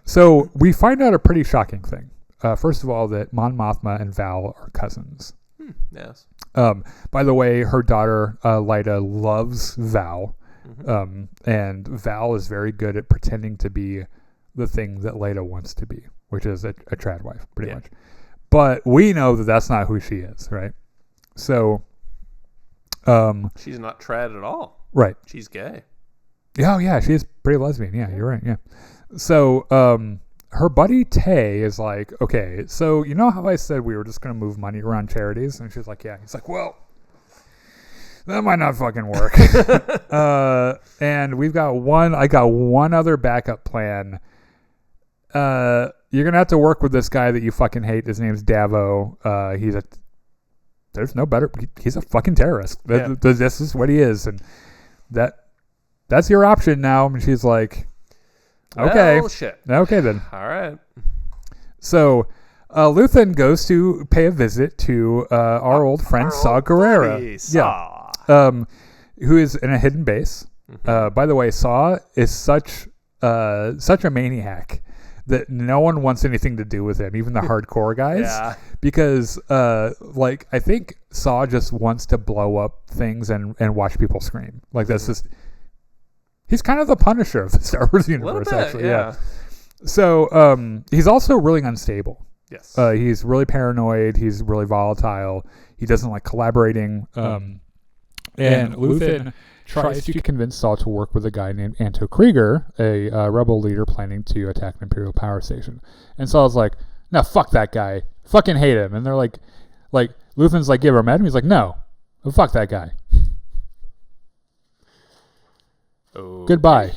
Speaker 1: So we find out a pretty shocking thing. First of all, that Mon Mothma and Val are cousins.
Speaker 2: Yes.
Speaker 1: By the way, her daughter Lyta loves Val, and Val is very good at pretending to be the thing that Lyta wants to be, which is a trad wife, pretty much. But we know that that's not who she is, right? So,
Speaker 2: she's not trad at all.
Speaker 1: Right.
Speaker 2: She's gay.
Speaker 1: Oh yeah, she's pretty lesbian. Yeah, you're right. Yeah. So, her buddy Tay is like, okay, so you know how I said we were just going to move money around charities? And she's like, yeah. He's like, well, that might not fucking work. And I got one other backup plan. You're going to have to work with this guy that you fucking hate. His name's Davo. He's a fucking terrorist. This is what he is. And that's your option now. And she's like, okay.
Speaker 2: Well, shit.
Speaker 1: Okay, then.
Speaker 2: All right.
Speaker 1: So, Luthen goes to pay a visit to our old friend Saw Gerrera.
Speaker 2: Saw.
Speaker 1: Yeah. Who is in a hidden base. By the way, Saw is such a maniac that no one wants anything to do with him, even the hardcore guys.
Speaker 2: Yeah.
Speaker 1: Because, I think Saw just wants to blow up things and watch people scream. Like, that's just... He's kind of the Punisher of the Star Wars universe, actually. Yeah. So he's also really unstable.
Speaker 2: Yes.
Speaker 1: He's really paranoid. He's really volatile. He doesn't like collaborating. And Luthen tries to convince Saw to work with a guy named Anto Krieger, a rebel leader planning to attack an Imperial power station. And Saw's like, no, fuck that guy. Fucking hate him. And they're like Luthen's like, you ever met him? He's like, no. Fuck that guy. Okay. Goodbye.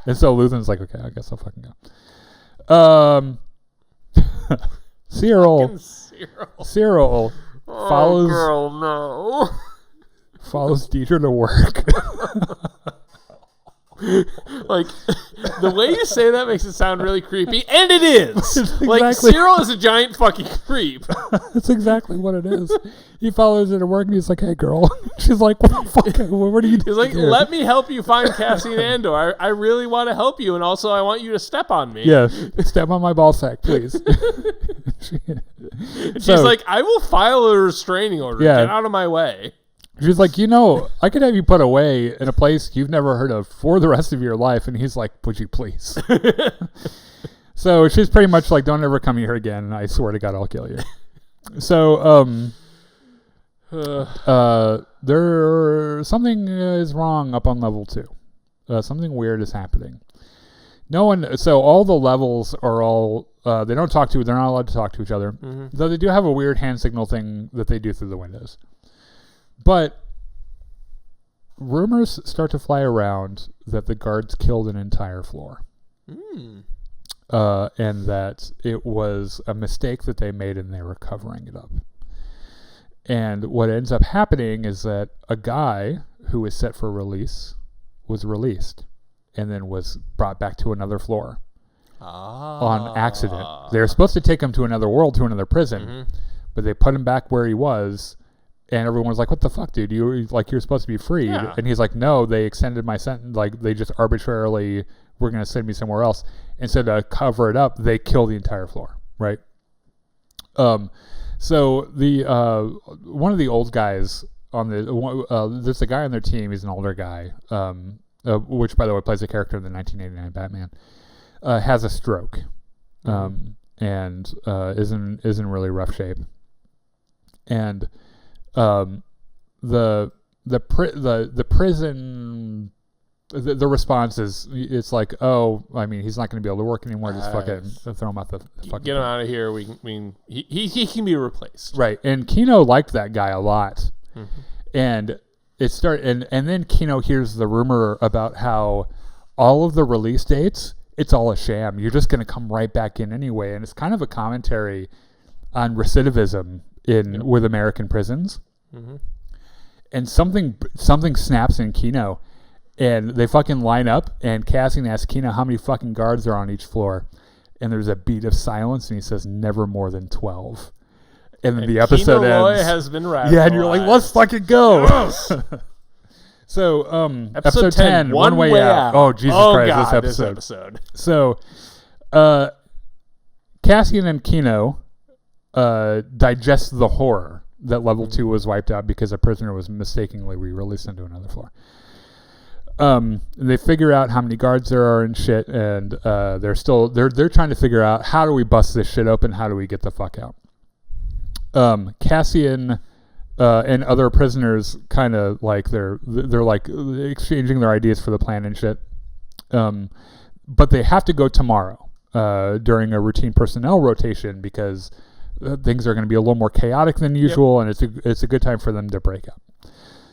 Speaker 1: And so Luthen's like, okay, I guess I'll fucking go. Cyril follows.
Speaker 2: Girl, no.
Speaker 1: Follows Deidre to work.
Speaker 2: Like, the way you say that makes it sound really creepy, and it is. Exactly. Like, Cyril is a giant fucking creep.
Speaker 1: That's exactly what it is. He follows her to work, and he's like, hey, girl. She's like, what the fuck? What are you doing?
Speaker 2: He's like, let me help you find Cassian Andor. I really want to help you, and also I want you to step on me.
Speaker 1: Yeah, step on my ball sack, please.
Speaker 2: She's like, I will file a restraining order. Yeah. Get out of my way.
Speaker 1: She's like, I could have you put away in a place you've never heard of for the rest of your life. And he's like, would you please? So she's pretty much like, don't ever come here again. And I swear to God, I'll kill you. So something is wrong up on level 2. Something weird is happening. So all the levels are all, they're not allowed to talk to each other. Mm-hmm. Though they do have a weird hand signal thing that they do through the windows. But rumors start to fly around that the guards killed an entire floor. And that it was a mistake that they made and they were covering it up. And what ends up happening is that a guy who was set for release was released and then was brought back to another floor on accident. They were supposed to take him to another world, to another prison, but they put him back where he was. And everyone was like, what the fuck, dude? You're supposed to be freed. Yeah. And he's like, no, they extended my sentence. Like, they just arbitrarily were going to send me somewhere else. Instead of cover it up, they kill the entire floor, right? So the one of the old guys on there's a guy on their team. He's an older guy, which, by the way, plays a character in the 1989 Batman, has a stroke and is in really rough shape. And the prison, the response is, it's like, oh, I mean, he's not going to be able to work anymore. Just fucking throw him out the fucking.
Speaker 2: Get him out of here. He can be replaced.
Speaker 1: Right. And Kino liked that guy a lot. Mm-hmm. And and then Kino hears the rumor about how all of the release dates, it's all a sham. You're just going to come right back in anyway. And it's kind of a commentary on recidivism with American prisons. Mm-hmm. And something snaps in Kino, and they fucking line up, and Cassian asks Kino how many fucking guards are on each floor, and there's a beat of silence, and he says never more than 12. And then the episode
Speaker 2: Kino Loy
Speaker 1: ends.
Speaker 2: has been radicalized.
Speaker 1: Yeah, and you're like, let's fucking go. Yes. So, episode 10, One Way Out. Oh, Jesus Christ, God, this episode. So, Cassian and Kino digest the horror that level 2 was wiped out because a prisoner was mistakenly re-released into another floor. They figure out how many guards there are and shit, and they're trying to figure out, how do we bust this shit open? How do we get the fuck out? Cassian and other prisoners kind of like they're like exchanging their ideas for the plan and shit. But they have to go tomorrow during a routine personnel rotation because things are going to be a little more chaotic than usual, and it's a good time for them to break up.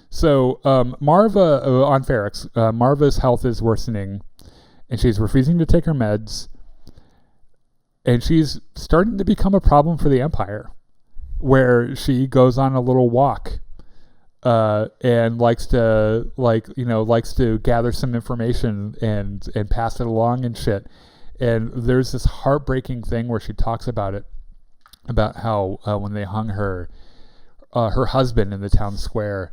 Speaker 1: So Marva on Ferrex, Marva's health is worsening, and she's refusing to take her meds, and she's starting to become a problem for the Empire, where she goes on a little walk and likes to gather some information and pass it along and shit. And there's this heartbreaking thing where she talks about it, about how when they hung her husband in the town square,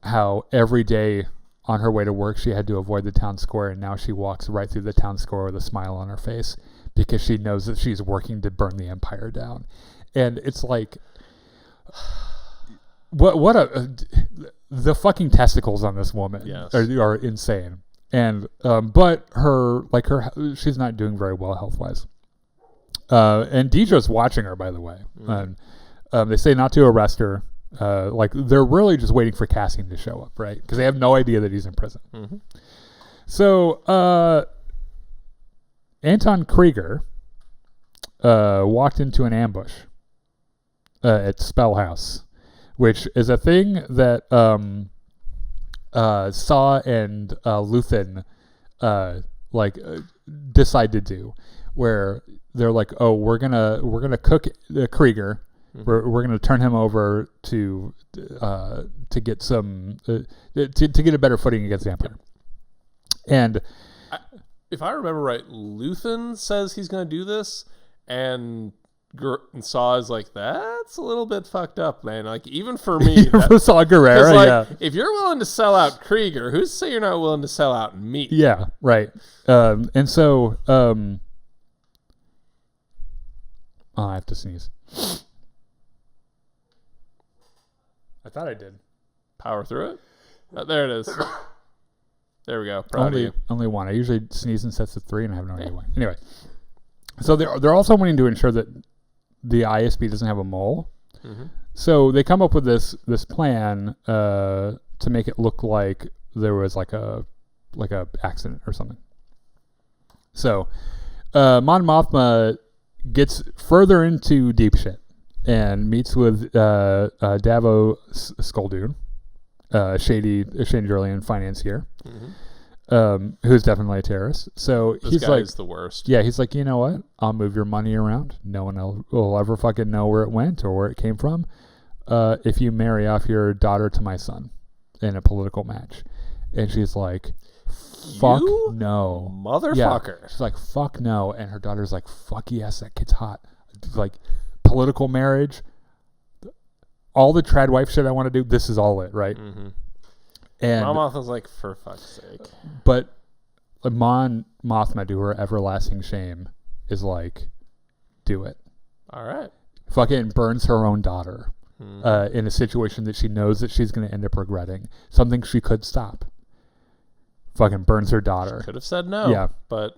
Speaker 1: how every day on her way to work she had to avoid the town square, and now she walks right through the town square with a smile on her face because she knows that she's working to burn the Empire down. And it's like, the fucking testicles on this woman are insane. And but she's not doing very well health wise. And Deidre's watching her, by the way. And they say not to arrest her. They're really just waiting for Cassian to show up, right? Because they have no idea that he's in prison. Mm-hmm. So Anton Krieger walked into an ambush at Spell House, which is a thing that Saw and Luthen decide to do, where they're like, oh, we're gonna cook Krieger. We're going to turn him over to get some to get a better footing against the Empire. And
Speaker 2: if I remember right, Luthen says he's going to do this, and Saw is like, that's a little bit fucked up, man. Like, even for me,
Speaker 1: Saw Gerrera,
Speaker 2: if you're willing to sell out Krieger, who's to say you're not willing to sell out me?
Speaker 1: Yeah, right. And so, I have to sneeze. I thought I did.
Speaker 2: Power through it? Oh, there it is. There we go. Proud of you.
Speaker 1: Only one. I usually sneeze in sets of 3, and I have no idea why. Anyway, so they're also wanting to ensure that the ISB doesn't have a mole. Mm-hmm. So they come up with this plan to make it look like there was like a accident or something. So Mon Mothma gets further into deep shit and meets with Davo Skoldoon, shady Julian financier, who's definitely a terrorist. So
Speaker 2: this guy's the worst.
Speaker 1: Yeah, he's like, you know what? I'll move your money around. No one will ever fucking know where it went or where it came from if you marry off your daughter to my son in a political match. And she's like, fuck no.
Speaker 2: Motherfucker.
Speaker 1: Yeah. She's like, fuck no. And her daughter's like, fuck yes, that kid's hot. Like, political marriage, all the trad wife shit I want to do, this is all it, right? Mm-hmm. And
Speaker 2: Mon Mothma's like, for fuck's sake.
Speaker 1: But Mon Mothma, to her everlasting shame, is like, do it.
Speaker 2: All right.
Speaker 1: Fucking burns her own daughter in a situation that she knows that she's going to end up regretting. Something she could stop. Fucking burns her daughter.
Speaker 2: She could have said no. Yeah. But,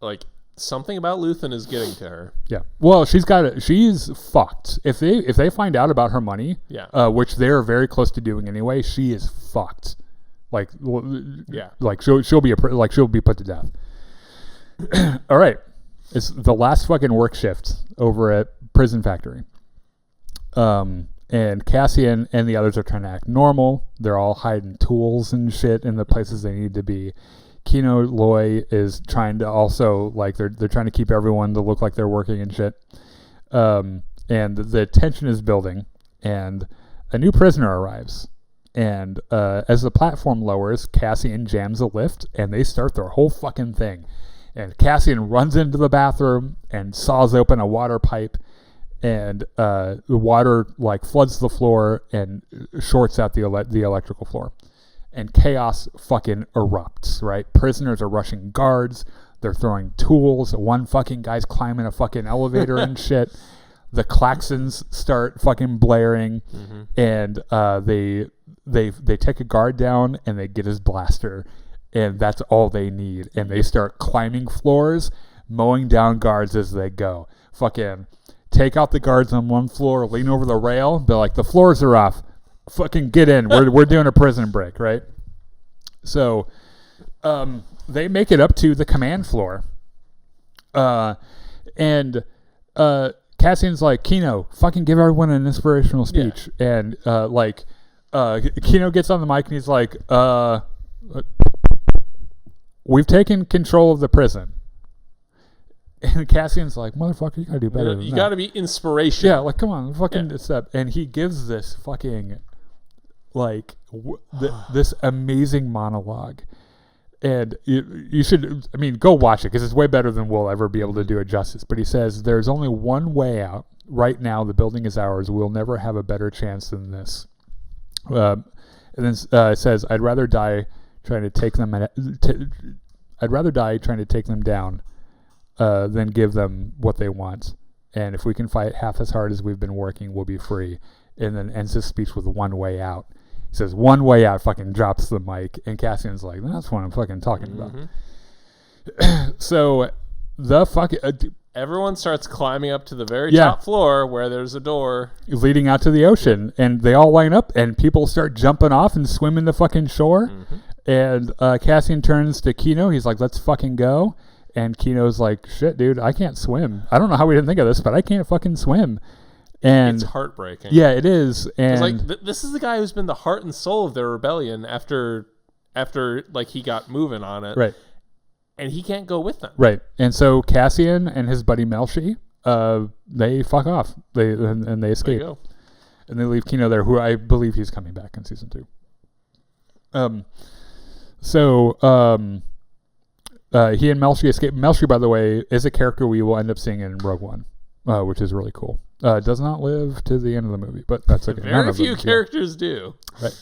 Speaker 2: like, something about Luthen is getting to her.
Speaker 1: Yeah. Well, she's fucked. If they find out about her money, which they're very close to doing anyway, she is fucked. Like, yeah. Like she'll be put to death. All right. It's the last fucking work shift over at Prison Factory. And Cassian and the others are trying to act normal. They're all hiding tools and shit in the places they need to be. Kino Loy is trying to also, like, they're trying to keep everyone to look like they're working and shit. And the tension is building, and a new prisoner arrives. And as the platform lowers, Cassian jams a lift, and they start their whole fucking thing. And Cassian runs into the bathroom and saws open a water pipe, and the water, like, floods the floor and shorts out the electrical floor. and chaos fucking erupts, right? Prisoners are rushing guards. They're throwing tools. One fucking guy's climbing a fucking elevator and shit. The klaxons start fucking blaring, and they take a guard down and they get his blaster, and that's all they need. And they start climbing floors, mowing down guards as they go. Fucking take out the guards on one floor, lean over the rail, be like, the floors are off. Fucking get in. We're doing a prison break, right? So they make it up to the command floor, and Cassian's like, Kino, fucking give everyone an inspirational speech. Yeah. And Kino gets on the mic and he's like, we've taken control of the prison. And Cassian's like, motherfucker, you gotta do better than that.
Speaker 2: You gotta be inspiration.
Speaker 1: Yeah, like, come on, fucking step. And he gives this fucking, this amazing monologue. And you should, go watch it because it's way better than we'll ever be able to do it justice. But he says, there's only one way out. Right now, the building is ours. We'll never have a better chance than this. And then it says, I'd rather die trying to take them down than give them what they want. And if we can fight half as hard as we've been working, we'll be free. And then ends his speech with one way out. He says, one way out, fucking drops the mic. And Cassian's like, that's what I'm fucking talking about. So the fucking...
Speaker 2: everyone starts climbing up to the very top floor where there's a door
Speaker 1: leading out to the ocean. And they all line up and people start jumping off and swimming the fucking shore. And Cassian turns to Kino. He's like, let's fucking go. And Kino's like, shit, dude, I can't swim. I don't know how we didn't think of this, but I can't fucking swim. And
Speaker 2: it's heartbreaking.
Speaker 1: Yeah, it is. And
Speaker 2: this is the guy who's been the heart and soul of their rebellion after he got moving on it.
Speaker 1: Right.
Speaker 2: And he can't go with them.
Speaker 1: Right. And so Cassian and his buddy Melshi, they fuck off. They escape.
Speaker 2: There you go.
Speaker 1: And they leave Kino there, who I believe he's coming back in season 2. He and Melshi escape. Melshi, by the way, is a character we will end up seeing in Rogue One, which is really cool. Does not live to the end of the movie, but that's okay.
Speaker 2: Very few characters do.
Speaker 1: Right.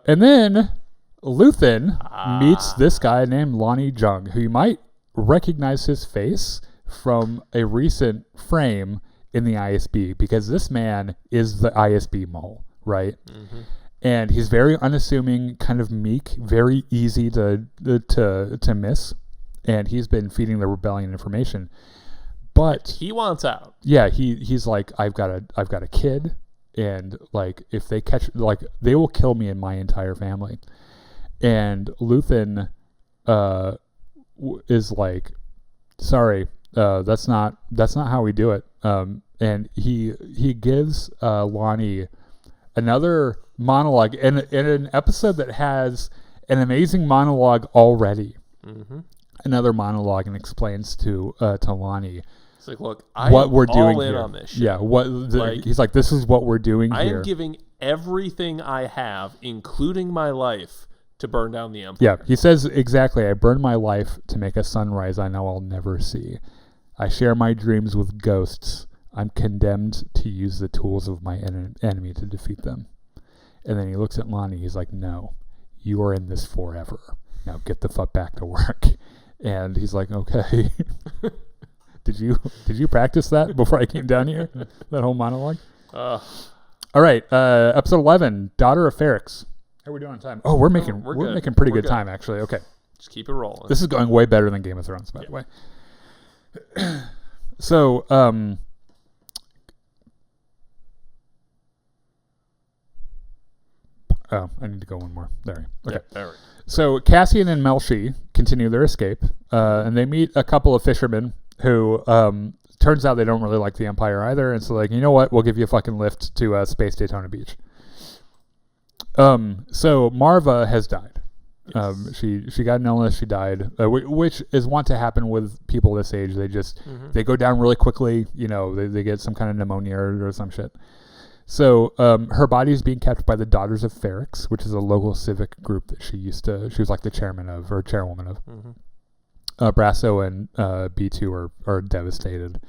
Speaker 1: And then Luthen meets this guy named Lonnie Jung, who you might recognize his face from a recent frame in the ISB, because this man is the ISB mole, right? And he's very unassuming, kind of meek, very easy to miss. And he's been feeding the rebellion information. But
Speaker 2: he wants out.
Speaker 1: Yeah, he's like, I've got a kid, and like if they catch, like they will kill me and my entire family. And Luthen is like, sorry, that's not how we do it. And he gives Lonnie another monologue in an episode that has an amazing monologue already. Another monologue, and explains to Lonnie.
Speaker 2: It's like, look,
Speaker 1: what we're doing
Speaker 2: all in
Speaker 1: here.
Speaker 2: on this shit.
Speaker 1: Yeah, he's like, this is what we're doing here.
Speaker 2: I am giving everything I have, including my life, to burn down the Empire.
Speaker 1: Yeah, he says exactly, I burn my life to make a sunrise I know I'll never see. I share my dreams with ghosts. I'm condemned to use the tools of my enemy to defeat them. And then he looks at Lonnie. He's like, no, you are in this forever. Now get the fuck back to work. And he's like, okay. Did you practice that before I came down here? That whole monologue? All right. Episode 11, Daughter of Ferrix. How are we doing on time? Oh, we're making pretty good time, actually. Okay.
Speaker 2: Just keep it rolling.
Speaker 1: This is going way better than Game of Thrones, by the way. So, oh, I need to go one more. There. Okay.
Speaker 2: Yeah, there we go.
Speaker 1: So Cassian and Melshi continue their escape, and they meet a couple of fishermen who turns out they don't really like the Empire either, and so like, you know what? We'll give you a fucking lift to Space Daytona Beach. So Marva has died. Yes. She got an illness. She died, which is wont to happen with people this age. They just they go down really quickly. You know, they get some kind of pneumonia or some shit. So her body is being kept by the Daughters of Ferrix, which is a local civic group that she was like the chairwoman of. Brasso and B2 are devastated.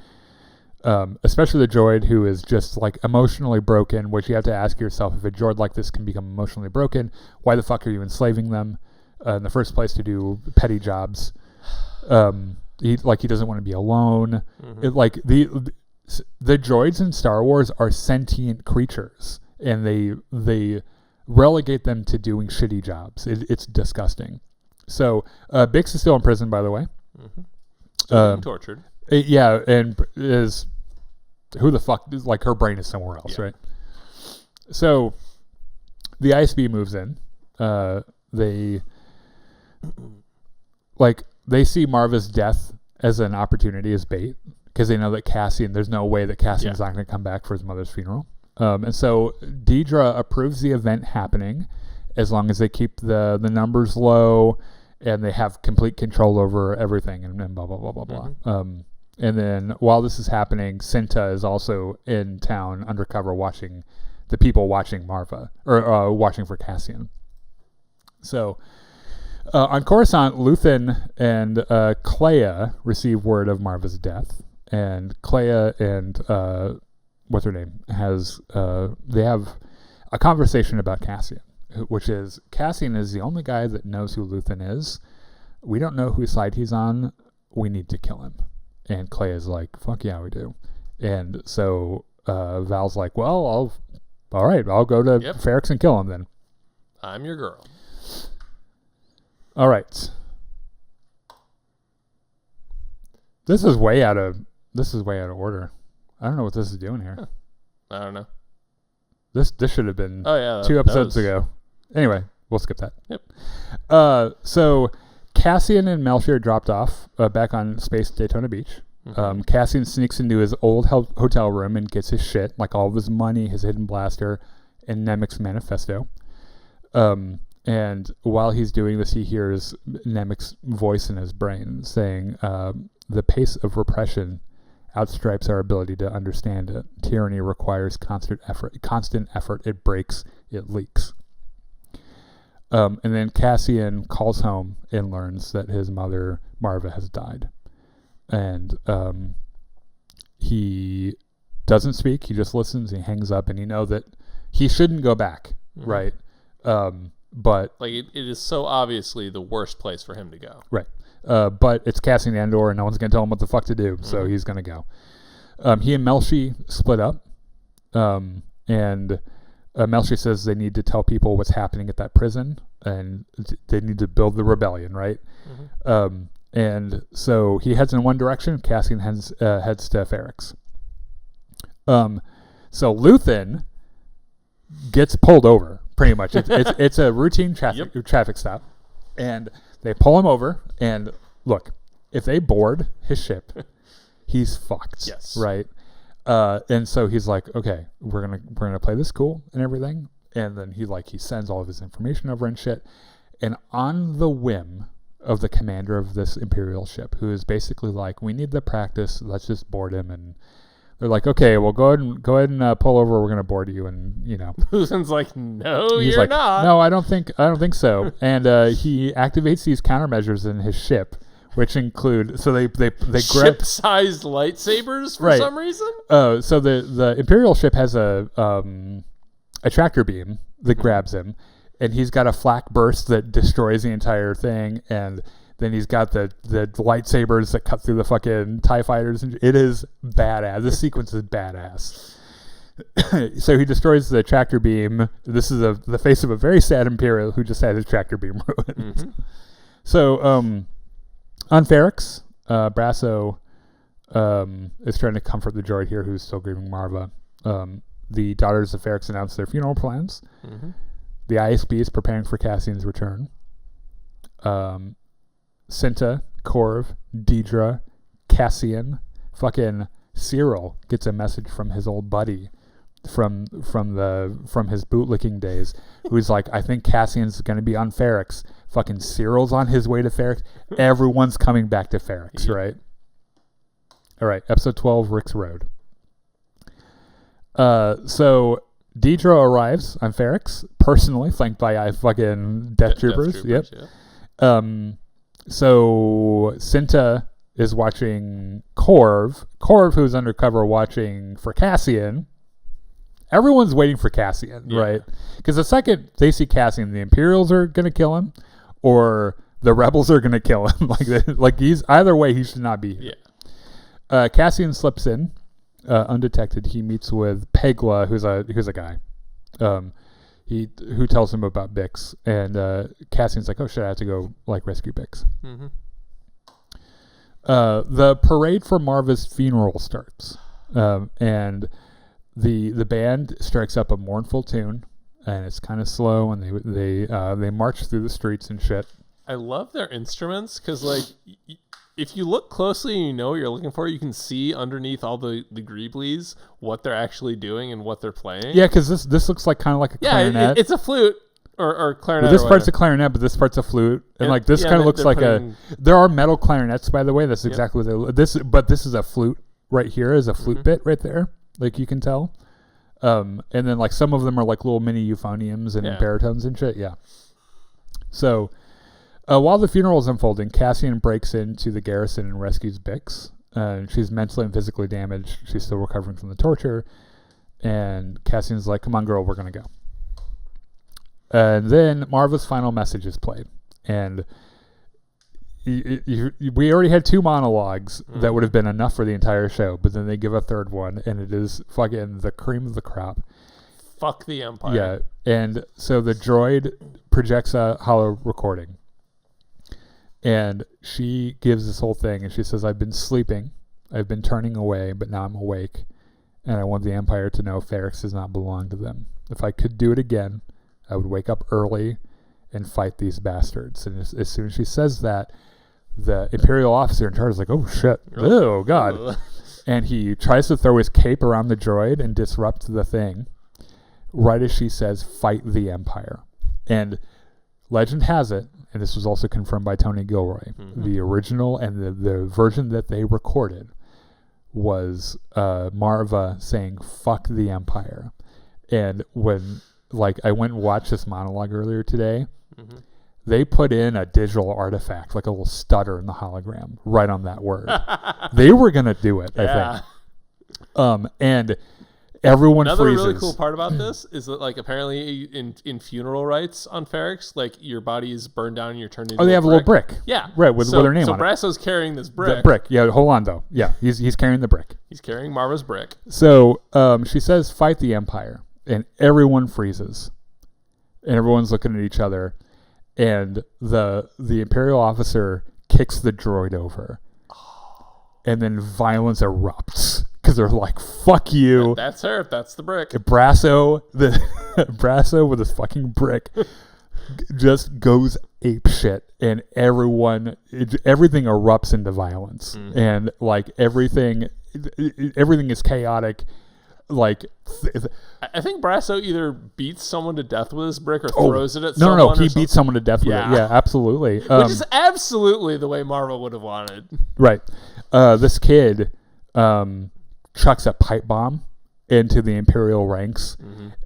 Speaker 1: especially the droid who is just like emotionally broken, which you have to ask yourself, if a droid like this can become emotionally broken, why the fuck are you enslaving them in the first place to do petty jobs? He doesn't want to be alone. The droids in Star Wars are sentient creatures, and they relegate them to doing shitty jobs. It's disgusting. So Bix is still in prison, by the way.
Speaker 2: Still being tortured.
Speaker 1: Yeah, and is who the fuck is, like, her brain is somewhere else, right? So the ISB moves in. They see Marva's death as an opportunity, as bait, because they know that there's no way that Cassian's not going to come back for his mother's funeral. And so Deidre approves the event happening as long as they keep the numbers low and they have complete control over everything and blah, blah, blah, blah, blah. And then while this is happening, Cinta is also in town undercover watching the people watching Marva, or watching for Cassian. So on Coruscant, Luthen and Clea receive word of Marva's death. And Clea and what's her name they have a conversation about Cassian, which is Cassian is the only guy that knows who Luthen is. We don't know whose side he's on. We need to kill him. And Clea is like, fuck yeah, we do. And so Val's like, well, all right, I'll go to Ferrix and kill him then.
Speaker 2: I'm your girl.
Speaker 1: All right. This is way out of order. I don't know what this is doing here.
Speaker 2: I don't know.
Speaker 1: This should have been 2 episodes ago. Anyway, we'll skip that.
Speaker 2: Yep.
Speaker 1: So Cassian and Melchior dropped off back on Space Daytona Beach. Cassian sneaks into his old hotel room and gets his shit, like all of his money, his hidden blaster, and Nemik's manifesto. And while he's doing this, he hears Nemik's voice in his brain saying, the pace of repression outstripes our ability to understand it. Tyranny requires constant effort. It breaks, it leaks. And then Cassian calls home and learns that his mother, Marva, has died. And he doesn't speak. He just listens. He hangs up, and you know that he shouldn't go back, right? But
Speaker 2: like it is so obviously the worst place for him to go,
Speaker 1: right? But it's Cassian Andor, and no one's gonna tell him what the fuck to do, so he's gonna go. He and Melshi split up, and Melshi says they need to tell people what's happening at that prison, and they need to build the rebellion, right? And so he heads in one direction. Cassian heads to Ferrix. So Luthen gets pulled over. Pretty much, it's a routine traffic stop, and they pull him over. And look, if they board his ship, he's fucked.
Speaker 2: Yes,
Speaker 1: right. And so he's like, okay, we're gonna play this cool and everything. And then he sends all of his information over and shit. And on the whim of the commander of this Imperial ship, who is basically like, we need the practice, let's just board him. And they're like, okay, well, go ahead and pull over. We're gonna board you, and
Speaker 2: Luthen's like, no, you're
Speaker 1: like,
Speaker 2: not.
Speaker 1: No, I don't think so. And he activates these countermeasures in his ship, which include they grab
Speaker 2: ship-sized lightsabers for some reason.
Speaker 1: So the Imperial ship has a tractor beam that grabs him, and he's got a flak burst that destroys the entire thing, and then he's got the lightsabers that cut through the fucking TIE fighters. It is badass. This sequence is badass. So he destroys the tractor beam. This is the face of a very sad Imperial who just had his tractor beam ruined. So on Ferrix, Brasso is trying to comfort the droid here who's still grieving Marva. The daughters of Ferrix announce their funeral plans. The ISB is preparing for Cassian's return. Cinta, Corv, Deidre, Cassian, fucking Cyril gets a message from his old buddy from his bootlicking days, who's like, I think Cassian's gonna be on Ferrix. Fucking Cyril's on his way to Ferrix. Everyone's coming back to Ferrix, right? All right, episode 12, Rick's Road. So Deidre arrives on Ferrix personally, flanked by fucking Death Troopers. Yep. So Cinta is watching Corv, who's undercover watching for Cassian. Everyone's waiting for Cassian, right? Because the second they see Cassian, the Imperials are going to kill him, or the rebels are going to kill him. like he's either way, he should not be here. Yeah. Cassian slips in undetected. He meets with Pegla, who's a guy. Who tells him about Bix, and Cassian's like, "Oh shit, I have to go rescue Bix." Mm-hmm. The parade for Marva's funeral starts, and the band strikes up a mournful tune, and it's kind of slow, and they march through the streets and shit.
Speaker 2: I love their instruments because if you look closely and you know what you're looking for, you can see underneath all the greeblies what they're actually doing and what they're playing.
Speaker 1: Yeah, because this looks kind of like a clarinet.
Speaker 2: It's a flute or clarinet.
Speaker 1: Well, this part's a clarinet, but this part's a flute, and this kind of looks like There are metal clarinets, by the way. That's exactly what this is a flute right here. Is a flute bit right there, you can tell. And then some of them are little mini euphoniums and baritones and shit. Yeah. So. While the funeral is unfolding, Cassian breaks into the garrison and rescues Bix. She's mentally and physically damaged. She's still recovering from the torture. And Cassian's like, "Come on, girl, we're going to go." And then Marva's final message is played. And we already had 2 monologues that would have been enough for the entire show. But then they give a third one, and it is fucking the cream of the crop.
Speaker 2: Fuck the Empire.
Speaker 1: Yeah. And so the droid projects a hollow recording. And she gives this whole thing, and she says, "I've been sleeping. I've been turning away, but now I'm awake. And I want the Empire to know Ferrix does not belong to them. If I could do it again, I would wake up early and fight these bastards." And as soon as she says that, the Imperial officer in charge is like, "Oh, shit. Oh, God." And he tries to throw his cape around the droid and disrupt the thing right as she says, "Fight the Empire." And legend has it, and this was also confirmed by Tony Gilroy, the original and the version that they recorded was Marva saying, "Fuck the Empire." And when I went and watched this monologue earlier today, they put in a digital artifact, a little stutter in the hologram right on that word. They were going to do it, I think. And everyone
Speaker 2: Another
Speaker 1: freezes.
Speaker 2: really cool part about this is that apparently in funeral rites on Ferrix, your body is burned down and you're turned into
Speaker 1: they have a little brick.
Speaker 2: Yeah.
Speaker 1: Right, with their name on it.
Speaker 2: So Brasso's carrying this brick.
Speaker 1: The brick. Yeah, hold on though. Yeah, he's carrying the brick.
Speaker 2: He's carrying Marva's brick.
Speaker 1: So she says, "Fight the Empire," and everyone freezes. And everyone's looking at each other, and the Imperial officer kicks the droid over. And then violence erupts. Because they're like, "Fuck you."
Speaker 2: That's her. That's the brick.
Speaker 1: Brasso with his fucking brick just goes ape shit, and everything erupts into violence, and everything is chaotic. I
Speaker 2: think Brasso either beats someone to death with his brick or throws it at someone.
Speaker 1: No, he beats someone to death with it. Yeah, absolutely.
Speaker 2: Which is absolutely the way Marvel would have wanted.
Speaker 1: Right. This kid chucks a pipe bomb into the Imperial ranks,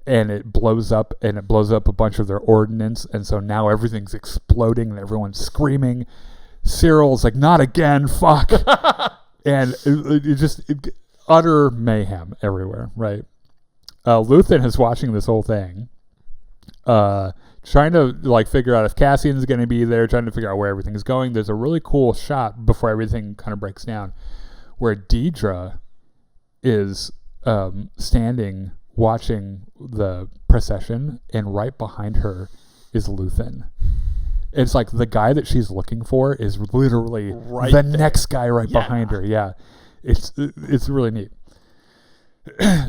Speaker 1: and it blows up a bunch of their ordnance, and so now everything's exploding and everyone's screaming. Cyril's like, "Not again, fuck." And it just utter mayhem everywhere, right? Luthen is watching this whole thing, trying to figure out if Cassian's going to be there, trying to figure out where everything's going. There's a really cool shot before everything kind of breaks down where Deidre is standing watching the procession, and right behind her is Luthen. It's the guy that she's looking for is literally next guy behind her. Yeah, it's really neat.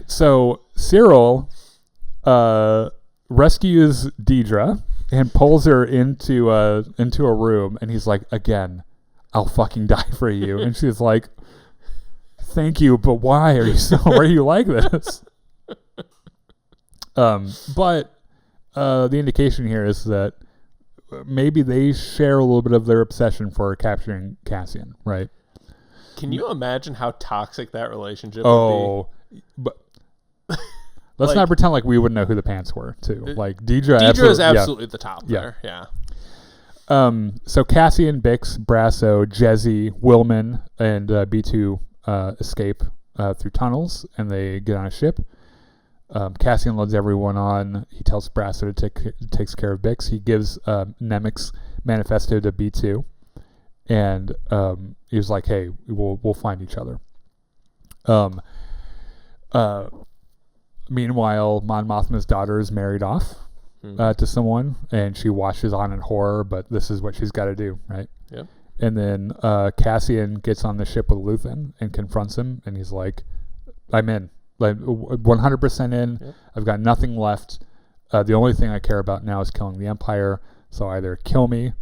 Speaker 1: So Cyril rescues Deidre and pulls her into a room, and he's like, "Again, I'll fucking die for you." And she's like, "Thank you, but why are you like this?" But the indication here is that maybe they share a little bit of their obsession for capturing Cassian, right?
Speaker 2: Can you imagine how toxic that relationship would be?
Speaker 1: But let's not pretend like we wouldn't know who the pants were, too.
Speaker 2: Deidre is absolutely at the top there. Yeah.
Speaker 1: So Cassian, Bix, Brasso, Jezzy, Willman, and B2 escape through tunnels, and they get on a ship. Cassian loads everyone on. He tells Brasso takes care of Bix. He gives Nemec's manifesto to B2, and he was like, "Hey, we'll find each other." Meanwhile, Mon Mothma's daughter is married off to someone, and she watches on in horror. But this is what she's got to do, right?
Speaker 2: Yep.
Speaker 1: And then Cassian gets on the ship with Luthen and confronts him, and he's like, "I'm in." Like 100% in. Yep. I've got nothing left. The only thing I care about now is killing the Empire. So either kill me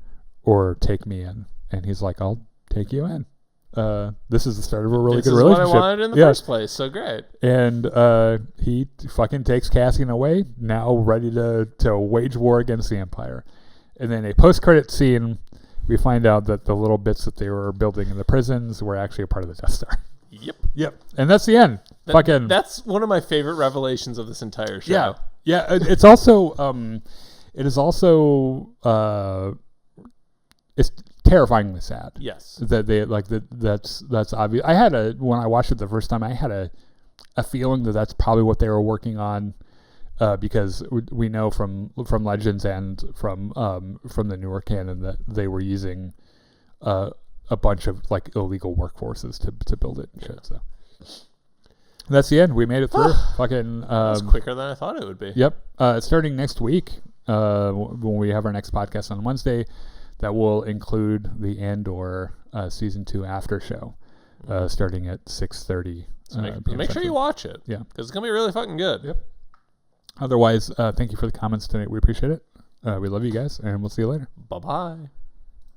Speaker 1: or take me in. And he's like, I'll take you in. This is the start of a really good relationship.
Speaker 2: This is what I wanted in the first place. So great.
Speaker 1: And he fucking takes Cassian away, now ready to wage war against the Empire. And then a post-credit scene, we find out that the little bits that they were building in the prisons were actually a part of the Death Star. Yep. And that's the end.
Speaker 2: That's one of my favorite revelations of this entire show.
Speaker 1: Yeah. It's also it's terrifyingly sad.
Speaker 2: Yes.
Speaker 1: That they that's obvious. When I watched it the first time, I had a feeling that that's probably what they were working on, because we know from Legends and from the newer canon that they were using a bunch of like illegal workforces to build it and shit. So that's the end. We made it through. Fucking
Speaker 2: that's quicker than I thought it would be.
Speaker 1: Yep. Starting next week, when we have our next podcast on Wednesday, that will include the Andor season 2 after show, starting at 6:30.
Speaker 2: So make sure you watch it.
Speaker 1: Yeah,
Speaker 2: because it's gonna be really fucking good.
Speaker 1: Yep. Otherwise, thank you for the comments tonight. We appreciate it. We love you guys, and we'll see you later.
Speaker 2: Bye-bye.